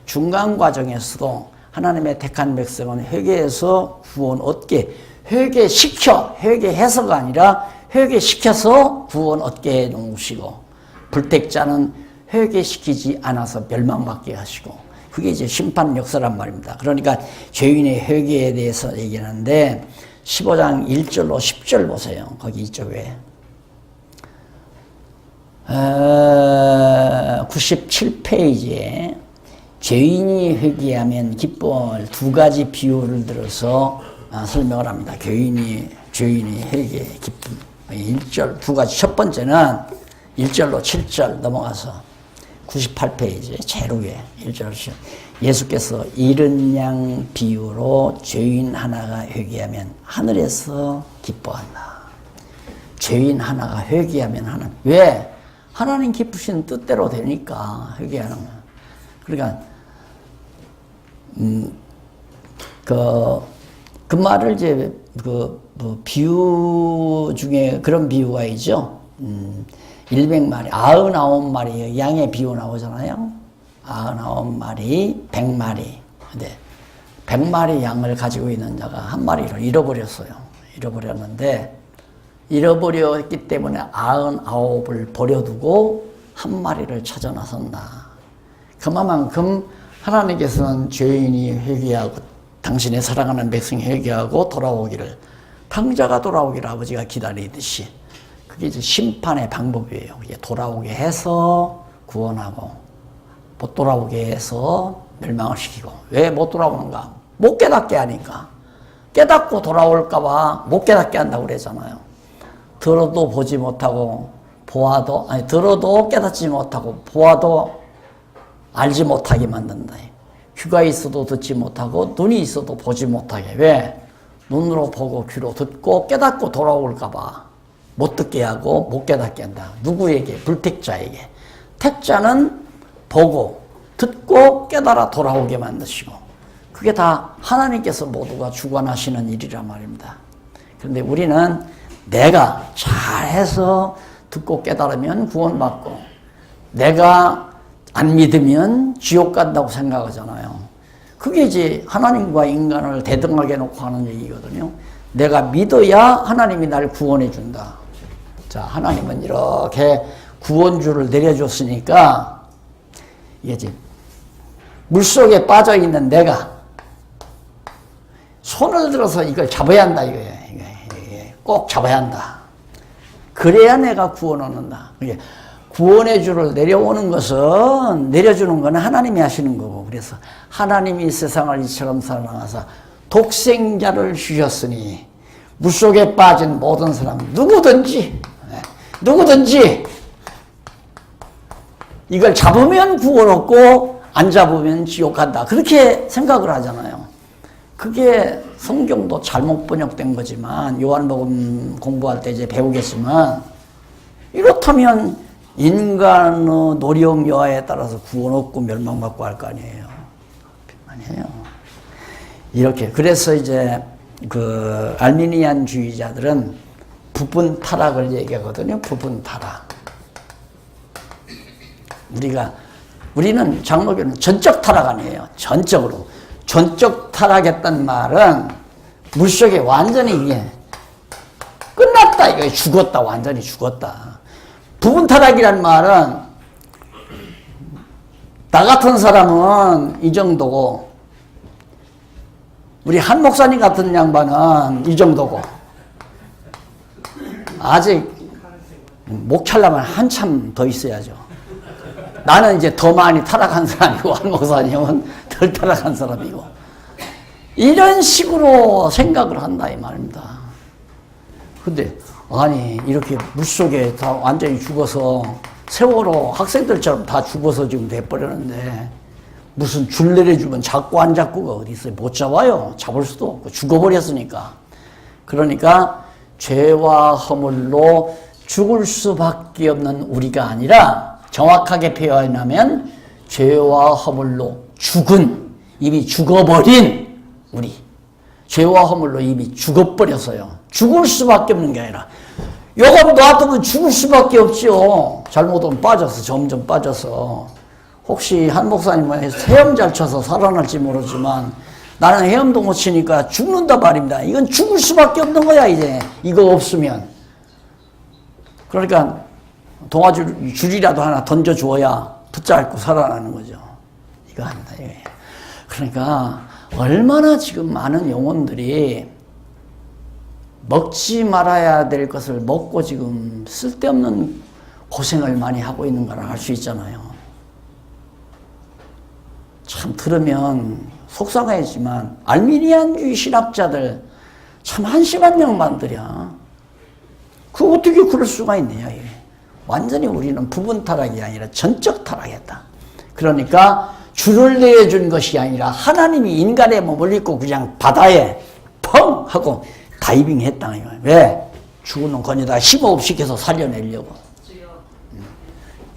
중간 과정에서도 하나님의 택한 백성은 회개해서 구원 얻게, 회개해서가 아니라 회개시켜서 구원 얻게 해놓으시고, 불택자는 회개시키지 않아서 멸망받게 하시고, 그게 이제 심판 역사란 말입니다. 그러니까 죄인의 회개에 대해서 얘기하는데 15장 1절로 10절 보세요. 거기 이쪽에 97페이지에 죄인이 회개하면 기뻐할 두 가지 비유를 들어서 설명을 합니다. 죄인이 회개 기쁨 1절 두 가지. 첫 번째는 1절로 7절 넘어가서 98페이지 제일 위에 1절. 예수께서 이른 양 비유로 죄인 하나가 회개하면 하늘에서 기뻐한다. 죄인 하나가 회개하면 하나님. 왜? 하나님 기쁘신 뜻대로 되니까 회개하는 거야. 그러니까 그 말을 이제 비유 중에 그런 비유가 있죠. 100마리, 99마리 양의 비유 나오잖아요. 99마리, 100마리. 근데 100마리 양을 가지고 있는 자가 한 마리를 잃어버렸어요. 잃어버렸기 때문에 99을 버려두고 한 마리를 찾아 나선다. 그만큼 하나님께서는 죄인이 회개하고 당신의 사랑하는 백성이 회개하고 돌아오기를, 당자가 돌아오기를 아버지가 기다리듯이, 그게 이제 심판의 방법이에요. 돌아오게 해서 구원하고 못 돌아오게 해서 멸망을 시키고. 왜 못 돌아오는가? 못 깨닫게 하니까. 깨닫고 돌아올까 봐 못 깨닫게 한다고 그랬잖아요. 들어도 보지 못하고 들어도 깨닫지 못하고 보아도 알지 못하게 만든다. 귀가 있어도 듣지 못하고 눈이 있어도 보지 못하게. 왜? 눈으로 보고 귀로 듣고 깨닫고 돌아올까 봐 못 듣게 하고 못 깨닫게 한다. 누구에게? 불택자에게. 택자는 보고 듣고 깨달아 돌아오게 만드시고, 그게 다 하나님께서 모두가 주관하시는 일이란 말입니다. 그런데 우리는 내가 잘해서 듣고 깨달으면 구원받고, 내가 안 믿으면 지옥 간다고 생각하잖아요. 그게 이제 하나님과 인간을 대등하게 놓고 하는 얘기거든요. 내가 믿어야 하나님이 날 구원해 준다. 자, 하나님은 이렇게 구원주를 내려줬으니까, 이게 물속에 빠져 있는 내가 손을 들어서 이걸 잡아야 한다, 이거예요. 꼭 잡아야 한다. 그래야 내가 구원 얻는다. 구원의 주를 내려주는 건 하나님이 하시는 거고, 그래서 하나님이 세상을 이처럼 사랑하사 독생자를 주셨으니 물속에 빠진 모든 사람 누구든지 이걸 잡으면 구원 얻고 안 잡으면 지옥 간다. 그렇게 생각을 하잖아요. 그게 성경도 잘못 번역된 거지만, 요한복음 공부할 때 이제 배우겠지만, 이렇다면 인간의 노력 여하에 따라서 구원 얻고 멸망받고 할 거 아니에요. 아니에요. 이렇게. 그래서 이제 알미니안주의자들은 부분 타락을 얘기하거든요. 부분 타락. 우리는 장로교는 전적 타락 아니에요. 전적으로. 전적 타락했단 말은 물속에 완전히 이게 끝났다, 이거 죽었다, 완전히 죽었다. 부분 타락이란 말은 나 같은 사람은 이 정도고, 우리 한 목사님 같은 양반은 이 정도고, 아직 목차려면 한참 더 있어야죠. 나는 이제 더 많이 타락한 사람이고, 한 목사님은 덜 타락한 사람이고, 이런 식으로 생각을 한다, 이 말입니다. 근데, 아니, 이렇게 물속에 다 완전히 죽어서, 세월호 학생들처럼 다 죽어서 지금 돼버렸는데, 무슨 줄 내려주면 잡고 안 잡고가 어디 있어요? 못 잡아요. 잡을 수도 없고, 죽어버렸으니까. 그러니까, 죄와 허물로 죽을 수밖에 없는 우리가 아니라, 정확하게 표현하면 죄와 허물로 죽은, 이미 죽어버린 우리, 죄와 허물로 이미 죽어버렸어요. 죽을 수밖에 없는 게 아니라 요거 놔두면 죽을 수밖에 없죠. 잘못하면 빠져서 점점 빠져서 혹시 한 목사님은 헤엄 잘 쳐서 살아날지 모르지만 나는 헤엄도 못 치니까 죽는다 말입니다. 이건 죽을 수밖에 없는 거야 이제 이거 없으면. 그러니까 줄이라도 하나 던져주어야 붙잡고 살아나는 거죠. 이거 한다 이거예요. 그러니까 얼마나 지금 많은 영혼들이 먹지 말아야 될 것을 먹고 지금 쓸데없는 고생을 많이 하고 있는 걸 알 수 있잖아요. 참 들으면 속상하지만 알미니안주의 신학자들 참 한심한 양반들이야. 그 어떻게 그럴 수가 있네요. 완전히 우리는 부분 타락이 아니라 전적 타락했다. 그러니까 줄을 내어준 것이 아니라 하나님이 인간의 몸을 입고 그냥 바다에 펑 하고 다이빙 했다. 왜? 죽은 놈 거기다 힘호흡 시켜서 살려내려고.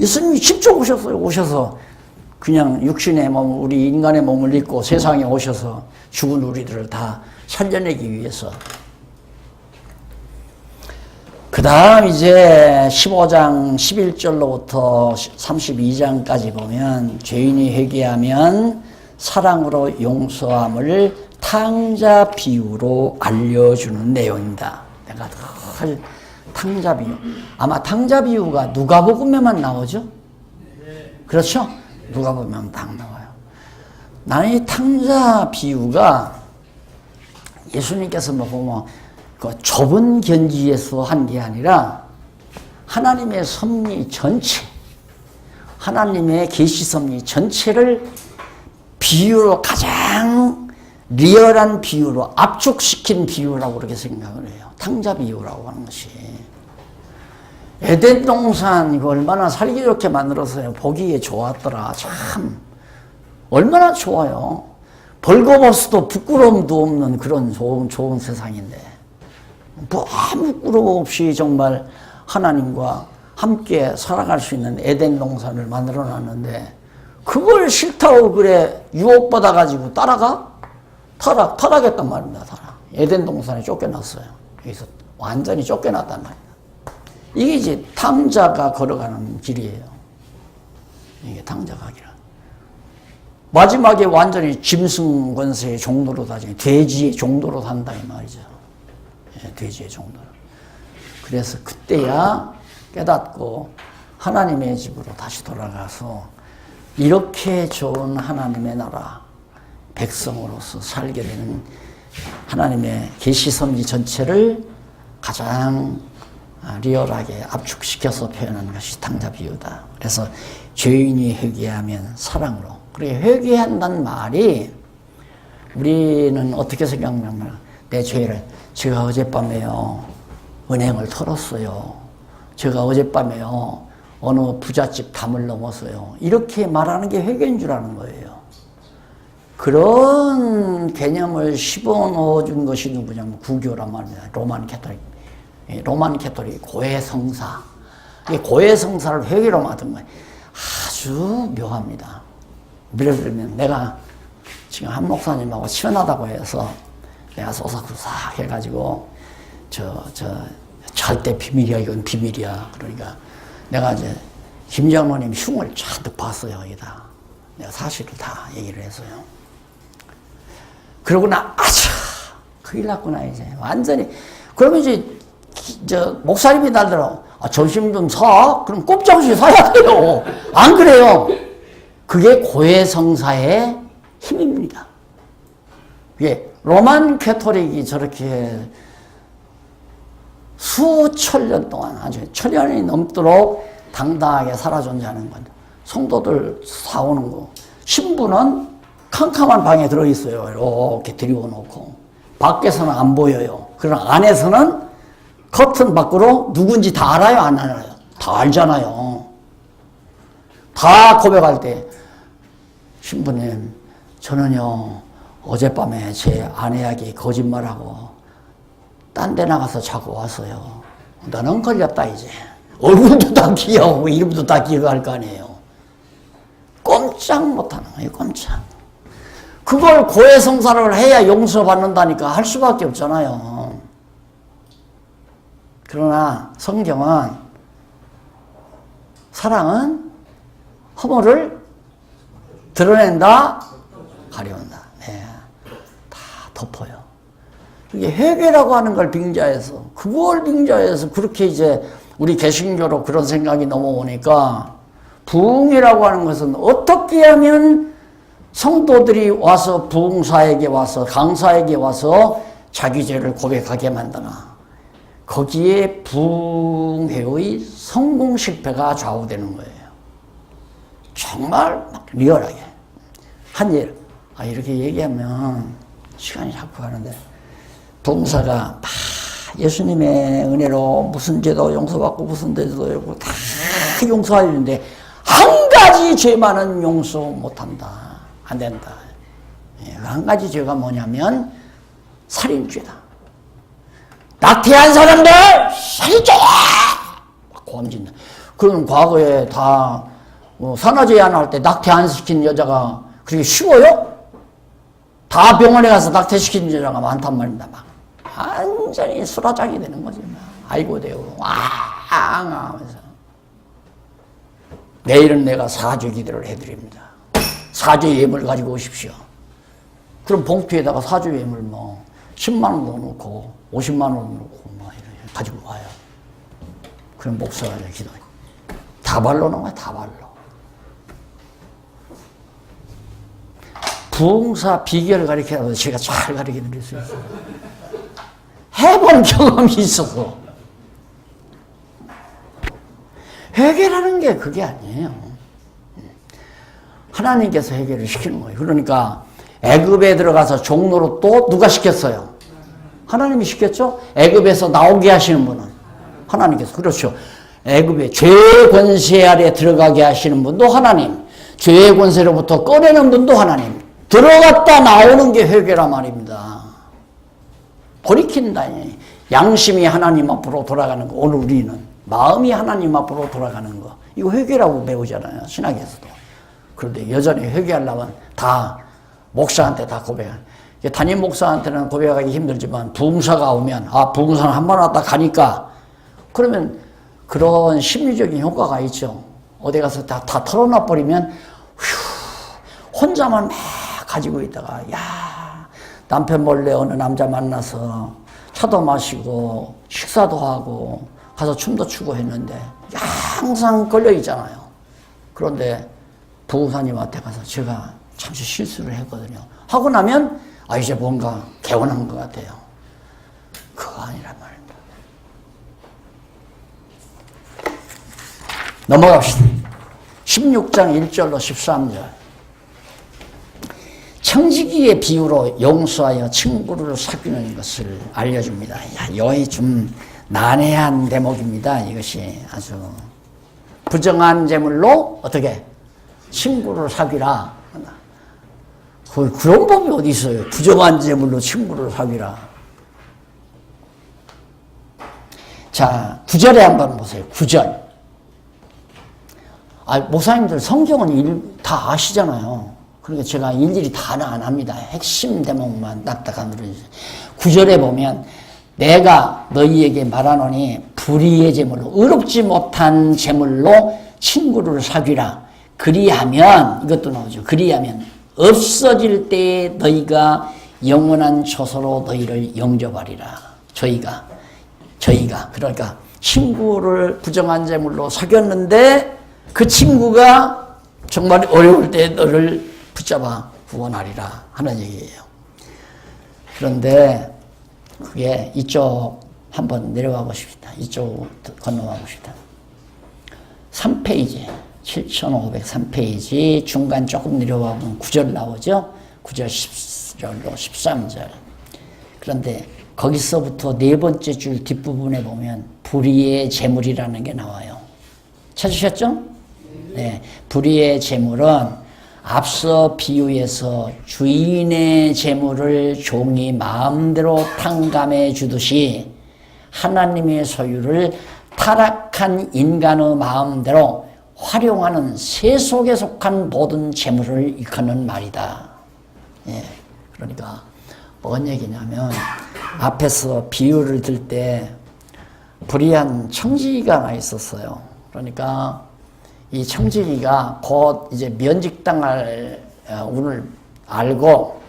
예수님이 직접 오셨어요. 오셔서 그냥 육신의 몸, 우리 인간의 몸을 입고 세상에 오셔서 죽은 우리들을 다 살려내기 위해서. 그 다음 이제 15장 11절로부터 32장까지 보면 죄인이 회개하면 사랑으로 용서함을 탕자 비유로 알려주는 내용입니다. 내가 늘 탕자 비유. 아마 탕자 비유가 누가복음에만 나오죠? 그렇죠? 누가복음에만 딱 나와요. 나는 이 탕자 비유가 예수님께서 뭐 보면 그 좁은 견지에서 한 게 아니라 하나님의 섭리 전체, 하나님의 계시 섭리 전체를 비유로 가장 리얼한 비유로 압축시킨 비유라고 그렇게 생각을 해요. 탕자 비유라고 하는 것이. 에덴 동산 이거 얼마나 살기 좋게 만들었어요. 보기에 좋았더라. 참 얼마나 좋아요. 벌거벗어도 부끄러움도 없는 그런 좋은 세상인데 뭐 아무 부끄러움 없이 정말 하나님과 함께 살아갈 수 있는 에덴 동산을 만들어 놨는데 그걸 싫다고 그래 유혹받아가지고 따라가? 타락했단 말입니다. 타락. 에덴 동산에 쫓겨났어요. 여기서 완전히 쫓겨났단 말입니다. 이게 이제 탕자가 걸어가는 길이에요. 이게 탕자가 길. 마지막에 완전히 짐승 권세의 종로로 다지 돼지의 종로로 산다 이 말이죠. 예, 돼지의 종로로. 그래서 그때야 깨닫고 하나님의 집으로 다시 돌아가서 이렇게 좋은 하나님의 나라 백성으로서 살게 되는 하나님의 계시 섭리 전체를 가장 리얼하게 압축시켜서 표현하는 것이 탕자 비유다. 그래서 죄인이 회개하면 사랑으로. 그렇게 회개한다는 말이 우리는 어떻게 생각하면 내 죄를 제가 어젯밤에요 은행을 털었어요. 제가 어젯밤에요 어느 부잣집 담을 넘었어요. 이렇게 말하는 게 회개인 줄 아는 거예요. 그런 개념을 씹어넣어 준 것이 누구냐면 구교란 말입니다. 로만 캐토릭. 로만 캐토릭 고해성사. 이 고해성사를 회개로 만든 거예요. 아주 묘합니다. 예를 들면 내가 지금 한 목사님하고 친하다고 해서 내가 소삭소삭 해가지고 절대 비밀이야 이건 비밀이야. 그러니까 내가 이제 김장로님 흉을 잔뜩 봤어요. 여기다 내가 사실을 다 얘기를 했어요. 그러고 나 큰일 났구나 이제 완전히. 그러면 이제 목사님이 날더러 점심 좀 사? 그럼 꼼짝없이 사야 돼요. 안 그래요? 그게 고해성사의 힘입니다. 이게 로만 캐토릭이 저렇게 수천 년 동안 아주 천년이 넘도록 당당하게 살아 존재하는 건 성도들 사오는 거. 신부는 캄캄한 방에 들어있어요. 이렇게 들여놓고 밖에서는 안 보여요. 그러나 안에서는 커튼 밖으로 누군지 다 알아요? 안 알아요? 다 알잖아요. 다 고백할 때 신부님 저는요 어젯밤에 제 아내에게 거짓말하고 딴 데 나가서 자고 왔어요. 너는 걸렸다 이제. 얼굴도 다 기억하고 이름도 다 기억할 거 아니에요. 꼼짝 못하는 거예요. 꼼짝. 그걸 고해성사를 해야 용서받는다니까 할 수밖에 없잖아요. 그러나 성경은 사랑은 허물을 드러낸다, 가려운다. 네. 다 덮어요. 이게 회개라고 하는 걸 빙자해서, 그걸 빙자해서 그렇게 이제 우리 개신교로 그런 생각이 넘어오니까 부흥이라고 하는 것은 어떻게 하면 성도들이 와서 부흥사에게 와서 강사에게 와서 자기 죄를 고백하게 만드나. 거기에 부흥회의 성공 실패가 좌우되는 거예요. 정말 막 리얼하게. 한 일, 이렇게 얘기하면 시간이 자꾸 가는데, 부흥사가 막 예수님의 은혜로 무슨 죄도 용서받고 무슨 죄도 용서 다 용서하려는데 한 가지 죄만은 용서 못한다. 안 된다. 한 가지 죄가 뭐냐면 살인죄다. 낙태한 사람들 살인죄야! 고함진다. 그럼 과거에 다 산화제한 할 때 낙태 안 시킨 여자가 그렇게 쉬워요? 다 병원에 가서 낙태시킨 여자가 많단 말입니다. 막 완전히 수라장이 되는 거지. 아이고 되고 왕 하면서 내일은 내가 사죄 기도를 해드립니다. 사죄 예물 가지고 오십시오. 그럼 봉투에다가 사죄 예물 10만 원 넣어놓고 50만 원 넣고 이렇게 가지고 와요. 그럼 목사가 기도해. 다발로 넣어요. 다발로. 부흥사 비결을 가르쳐서 제가 잘 가르쳐 드릴 수 있어요. 해본 경험이 있어서. 회개라는 게 그게 아니에요. 하나님께서 회개를 시키는 거예요. 그러니까 애굽에 들어가서 종로로 또 누가 시켰어요? 하나님이 시켰죠? 애굽에서 나오게 하시는 분은 하나님께서. 그렇죠. 애굽의 죄의 권세 아래 들어가게 하시는 분도 하나님, 죄의 권세로부터 꺼내는 분도 하나님. 들어갔다 나오는 게 회개란 말입니다. 돌이킨다니. 양심이 하나님 앞으로 돌아가는 거. 오늘 우리는 마음이 하나님 앞으로 돌아가는 거. 이거 회개라고 배우잖아요. 신학에서도. 그런데 여전히 회개하려면 다 목사한테 다 고백해. 담임 목사한테는 고백하기 힘들지만 부흥사가 오면 부흥사는 한 번 왔다 가니까 그러면 그런 심리적인 효과가 있죠. 어디 가서 다 털어놔 버리면 혼자만 막 가지고 있다가 남편 몰래 어느 남자 만나서 차도 마시고 식사도 하고 가서 춤도 추고 했는데 항상 걸려 있잖아요. 그런데 부흥사님한테 가서 제가 잠시 실수를 했거든요. 하고 나면 이제 뭔가 개운한 것 같아요. 그거 아니란 말입니다. 넘어갑시다. 16장 1절로 13절. 청지기의 비유로 용서하여 친구를 사귀는 것을 알려줍니다. 여기 좀 난해한 대목입니다. 이것이 아주 부정한 재물로 어떻게 친구를 사귀라. 그런 법이 어디 있어요? 부정한 재물로 친구를 사귀라. 자, 9절에 한번 보세요. 9절. 목사님들 성경은 다 아시잖아요. 그러니까 제가 일일이 다 안 합니다. 핵심 대목만 딱딱 누르주세요. 9절에 보면 내가 너희에게 말하노니 불의의 재물로 의롭지 못한 재물로 친구를 사귀라. 그리하면 이것도 나오죠. 그리하면 없어질 때에 너희가 영원한 처소로 너희를 영접하리라. 저희가 그러니까 친구를 부정한 재물로 사귀었는데 그 친구가 정말 어려울 때 너를 붙잡아 구원하리라 하는 얘기예요. 그런데 그게 이쪽 한번 내려가 보십시다. 이쪽 건너가 봅시다. 3페이지 7503페이지 중간 조금 내려가 보면 9절 나오죠. 9절 10절로 13절. 그런데 거기서부터 네 번째 줄 뒷부분에 보면 불의의 재물이라는 게 나와요. 찾으셨죠? 네. 불의의 재물은 앞서 비유에서 주인의 재물을 종이 마음대로 탕감해 주듯이 하나님의 소유를 타락한 인간의 마음대로 활용하는 세속에 속한 모든 재물을 일컫는 말이다. 예. 그러니까 뭔 얘기냐면 앞에서 비유를 들 때 불의한 청지기가 하나 있었어요. 그러니까 이 청지기가 곧 이제 면직당할 운을 알고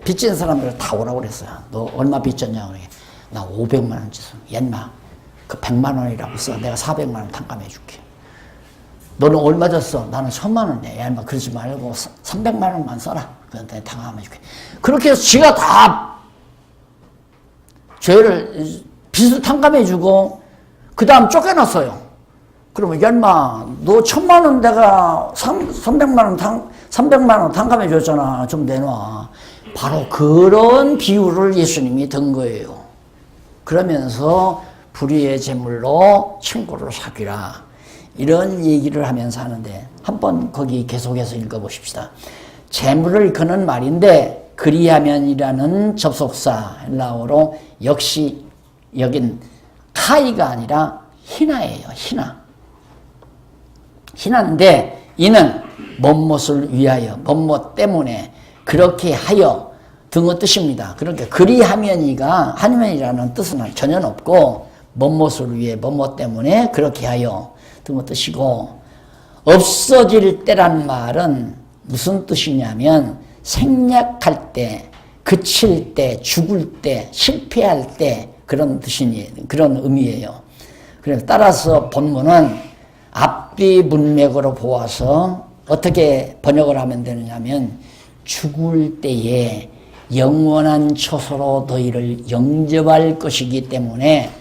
빚진 사람들 다 오라고 그랬어요. 너 얼마 빚졌냐? 그러게. 나 500만 원 빚었어. 옛날 그 100만 원이라고 써. 내가 400만 원 탕감해 줄게. 너는 얼마 졌어? 나는 1000만 원이야. 야, 그러지 말고 300만 원만 써라. 그한테 탕감해 줄게. 그렇게 해서 지가 다 죄를 빚을 탕감해 주고 그 다음 쫓겨났어요. 그러면 연마 너 1000만 원 내가 300만 원 탕감해 줬잖아. 좀 내놔. 바로 그런 비유를 예수님이 든 거예요. 그러면서 불의의 재물로 친구를 사귀라. 이런 얘기를 하면서 하는데 한번 거기 계속해서 읽어보십시다. 재물을 일컫는 말인데 그리하면이라는 접속사 헬라어로 역시 여긴 카이가 아니라 희나예요. 희나인데 이는 뭔뭇을 위하여 뭔뭇 때문에 그렇게 하여 등의 뜻입니다. 그러니까 그리하면이가 하면이라는 뜻은 전혀 없고 뭔뭇을 위해 뭔뭇 때문에 그렇게 하여 등의 뜻이고 없어질 때란 말은 무슨 뜻이냐면 생략할 때, 그칠 때, 죽을 때, 실패할 때 그런 그런 의미예요. 그래서 따라서 본문은 앞뒤 문맥으로 보아서 어떻게 번역을 하면 되느냐면 죽을 때에 영원한 처소로 너희를 영접할 것이기 때문에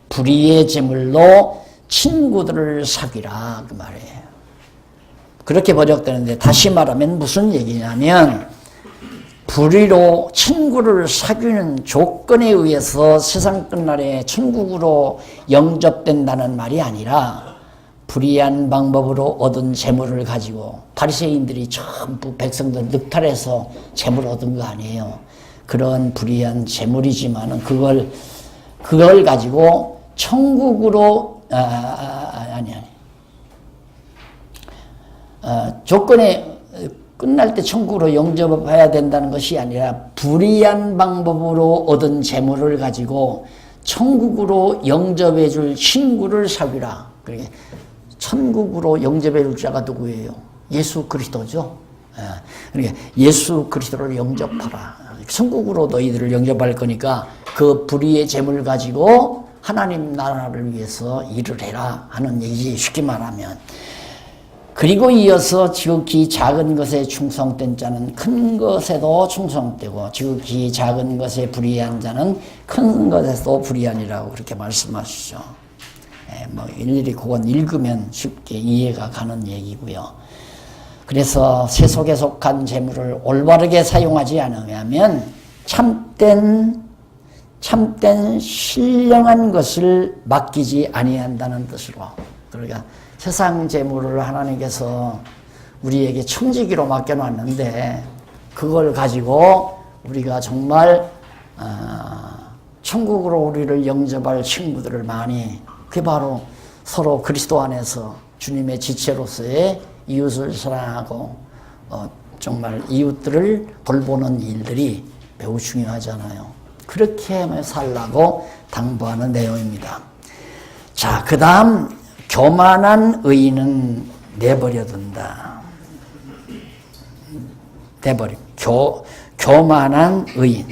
불의의 제물로 친구들을 사귀라 그 말이에요. 그렇게 번역되는데 다시 말하면 무슨 얘기냐면 불의로 친구를 사귀는 조건에 의해서 세상 끝날에 천국으로 영접된다는 말이 아니라 불의한 방법으로 얻은 재물을 가지고 바리새인들이 전부 백성들 늑탈해서 재물을 얻은 거 아니에요. 그런 불의한 재물이지만은 그걸 가지고 천국으로 조건에 끝날 때 천국으로 영접해야 된다는 것이 아니라 불의한 방법으로 얻은 재물을 가지고 천국으로 영접해 줄 친구를 사귀라. 그러니까 천국으로 영접해 줄 자가 누구예요? 예수 그리스도죠. 그러니까 예수 그리스도를 영접하라. 천국으로 너희들을 영접할 거니까 그 불의의 재물 가지고 하나님 나라를 위해서 일을 해라 하는 얘기지, 쉽게 말하면. 그리고 이어서 지극히 작은 것에 충성된 자는 큰 것에도 충성되고 지극히 작은 것에 불의한 자는 큰 것에도 불의하니라고 그렇게 말씀하시죠. 뭐 일일이 그건 읽으면 쉽게 이해가 가는 얘기고요. 그래서 세속에 속한 재물을 올바르게 사용하지 않으면 참된 신령한 것을 맡기지 아니한다는 뜻으로, 그러니까 세상 재물을 하나님께서 우리에게 청지기로 맡겨놨는데 그걸 가지고 우리가 정말 천국으로 우리를 영접할 친구들을 많이, 그게 바로 서로 그리스도 안에서 주님의 지체로서의 이웃을 사랑하고 정말 이웃들을 돌보는 일들이 매우 중요하잖아요. 그렇게 살라고 당부하는 내용입니다. 자, 그 다음 교만한 의인은 내버려둔다. 교만한 의인.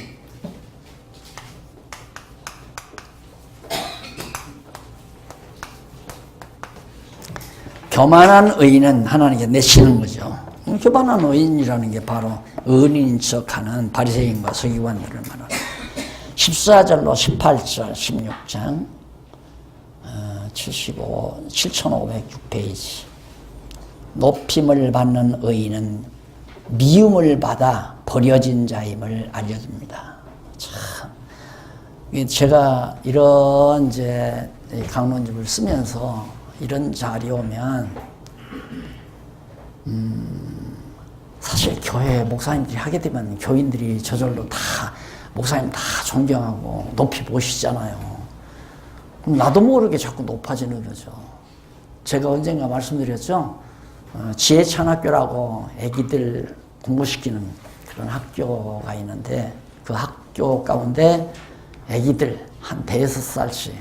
교만한 의인은 하나님께 내치는 거죠. 교만한 의인이라는 게 바로 의인인 척하는 바리새인과 서기관들을 말합니다. 14절로 18절 16장 75페이지. 높임을 받는 의인은 미움을 받아 버려진 자임을 알려줍니다. 참, 제가 이런 이제 강론집을 쓰면서 이런 자리에 오면 사실 교회 목사님들이 하게 되면 교인들이 저절로 다 목사님 다 존경하고 높이 보시잖아요. 나도 모르게 자꾸 높아지는 거죠. 제가 언젠가 말씀드렸죠. 지혜찬학교라고 애기들 공부시키는 그런 학교가 있는데 그 학교 가운데 애기들 한 5살씩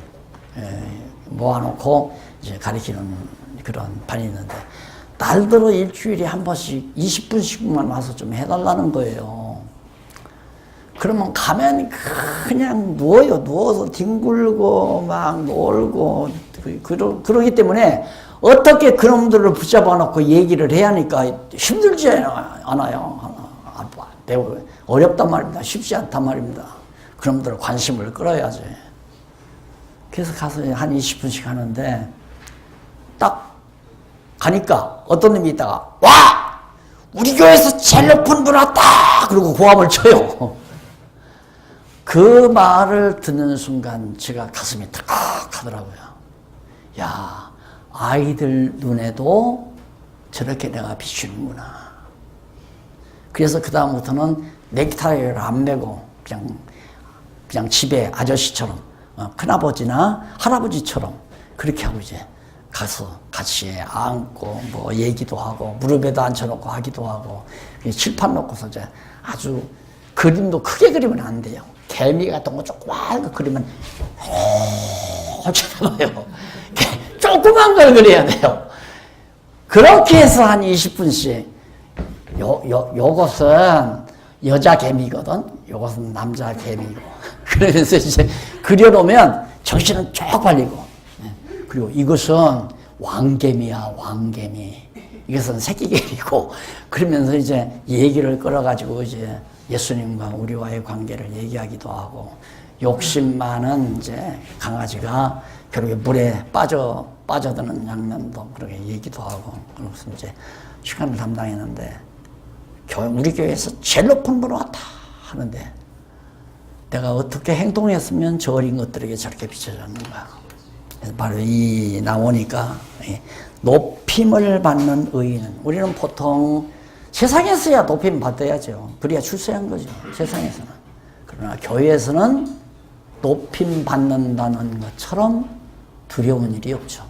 모아놓고 이제 가르치는 그런 반이 있는데 날들어 일주일에 한 번씩 20분씩만 와서 좀 해달라는 거예요. 그러면 가면 그냥 누워요. 누워서 뒹굴고 막 놀고 그러기 때문에 어떻게 그놈들을 붙잡아 놓고 얘기를 해야 하니까 힘들지 않아요. 매우 어렵단 말입니다. 쉽지 않단 말입니다. 그놈들 관심을 끌어야지. 그래서 가서 한 20분씩 하는데 딱 가니까 어떤 놈이 있다가 와! 우리 교회에서 제일 높은 분 왔다! 그러고 고함을 쳐요. 그 말을 듣는 순간 제가 가슴이 탁하더라고요. 야, 아이들 눈에도 저렇게 내가 비추는구나. 그래서 그 다음부터는 넥타이를 안 매고 그냥 집에 아저씨처럼 큰아버지나 할아버지처럼 그렇게 하고 이제 가서 같이 앉고 뭐 얘기도 하고 무릎에도 앉혀놓고 하기도 하고 칠판 놓고서 이제 아주 그림도 크게 그리면 안 돼요. 개미 같은 거 조그만 거 그리면 어쩌나요? 조그만 걸 그려야 돼요. 그렇게 해서 한 20분씩 요것은 여자 개미거든. 요것은 남자 개미고. 그러면서 이제 그려놓으면 정신은 쭉 팔리고. 그리고 이것은 왕개미야, 왕개미. 이것은 새끼개미고. 그러면서 이제 얘기를 끌어가지고 이제 예수님과 우리와의 관계를 얘기하기도 하고, 욕심 많은 이제 강아지가 결국에 물에 빠져드는 장면도 그렇게 얘기도 하고, 그러면서 이제 시간을 담당했는데, 우리 교회에서 제일 높은 분 왔다 하는데, 내가 어떻게 행동했으면 저 어린 것들에게 저렇게 비춰졌는가. 그래서 바로 이 나오니까, 높임을 받는 의인은, 우리는 보통 세상에서야 높임 받아야죠. 그래야 출세한 거죠. 세상에서는. 그러나 교회에서는 높임 받는다는 것처럼 두려운 일이 없죠.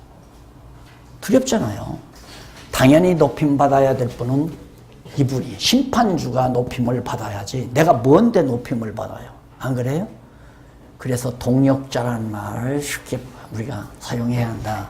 두렵잖아요. 당연히 높임 받아야 될 분은 이분이 심판주가 높임을 받아야지 내가 뭔데 높임을 받아요. 안 그래요? 그래서 동력자라는 말을 쉽게 우리가 사용해야 한다.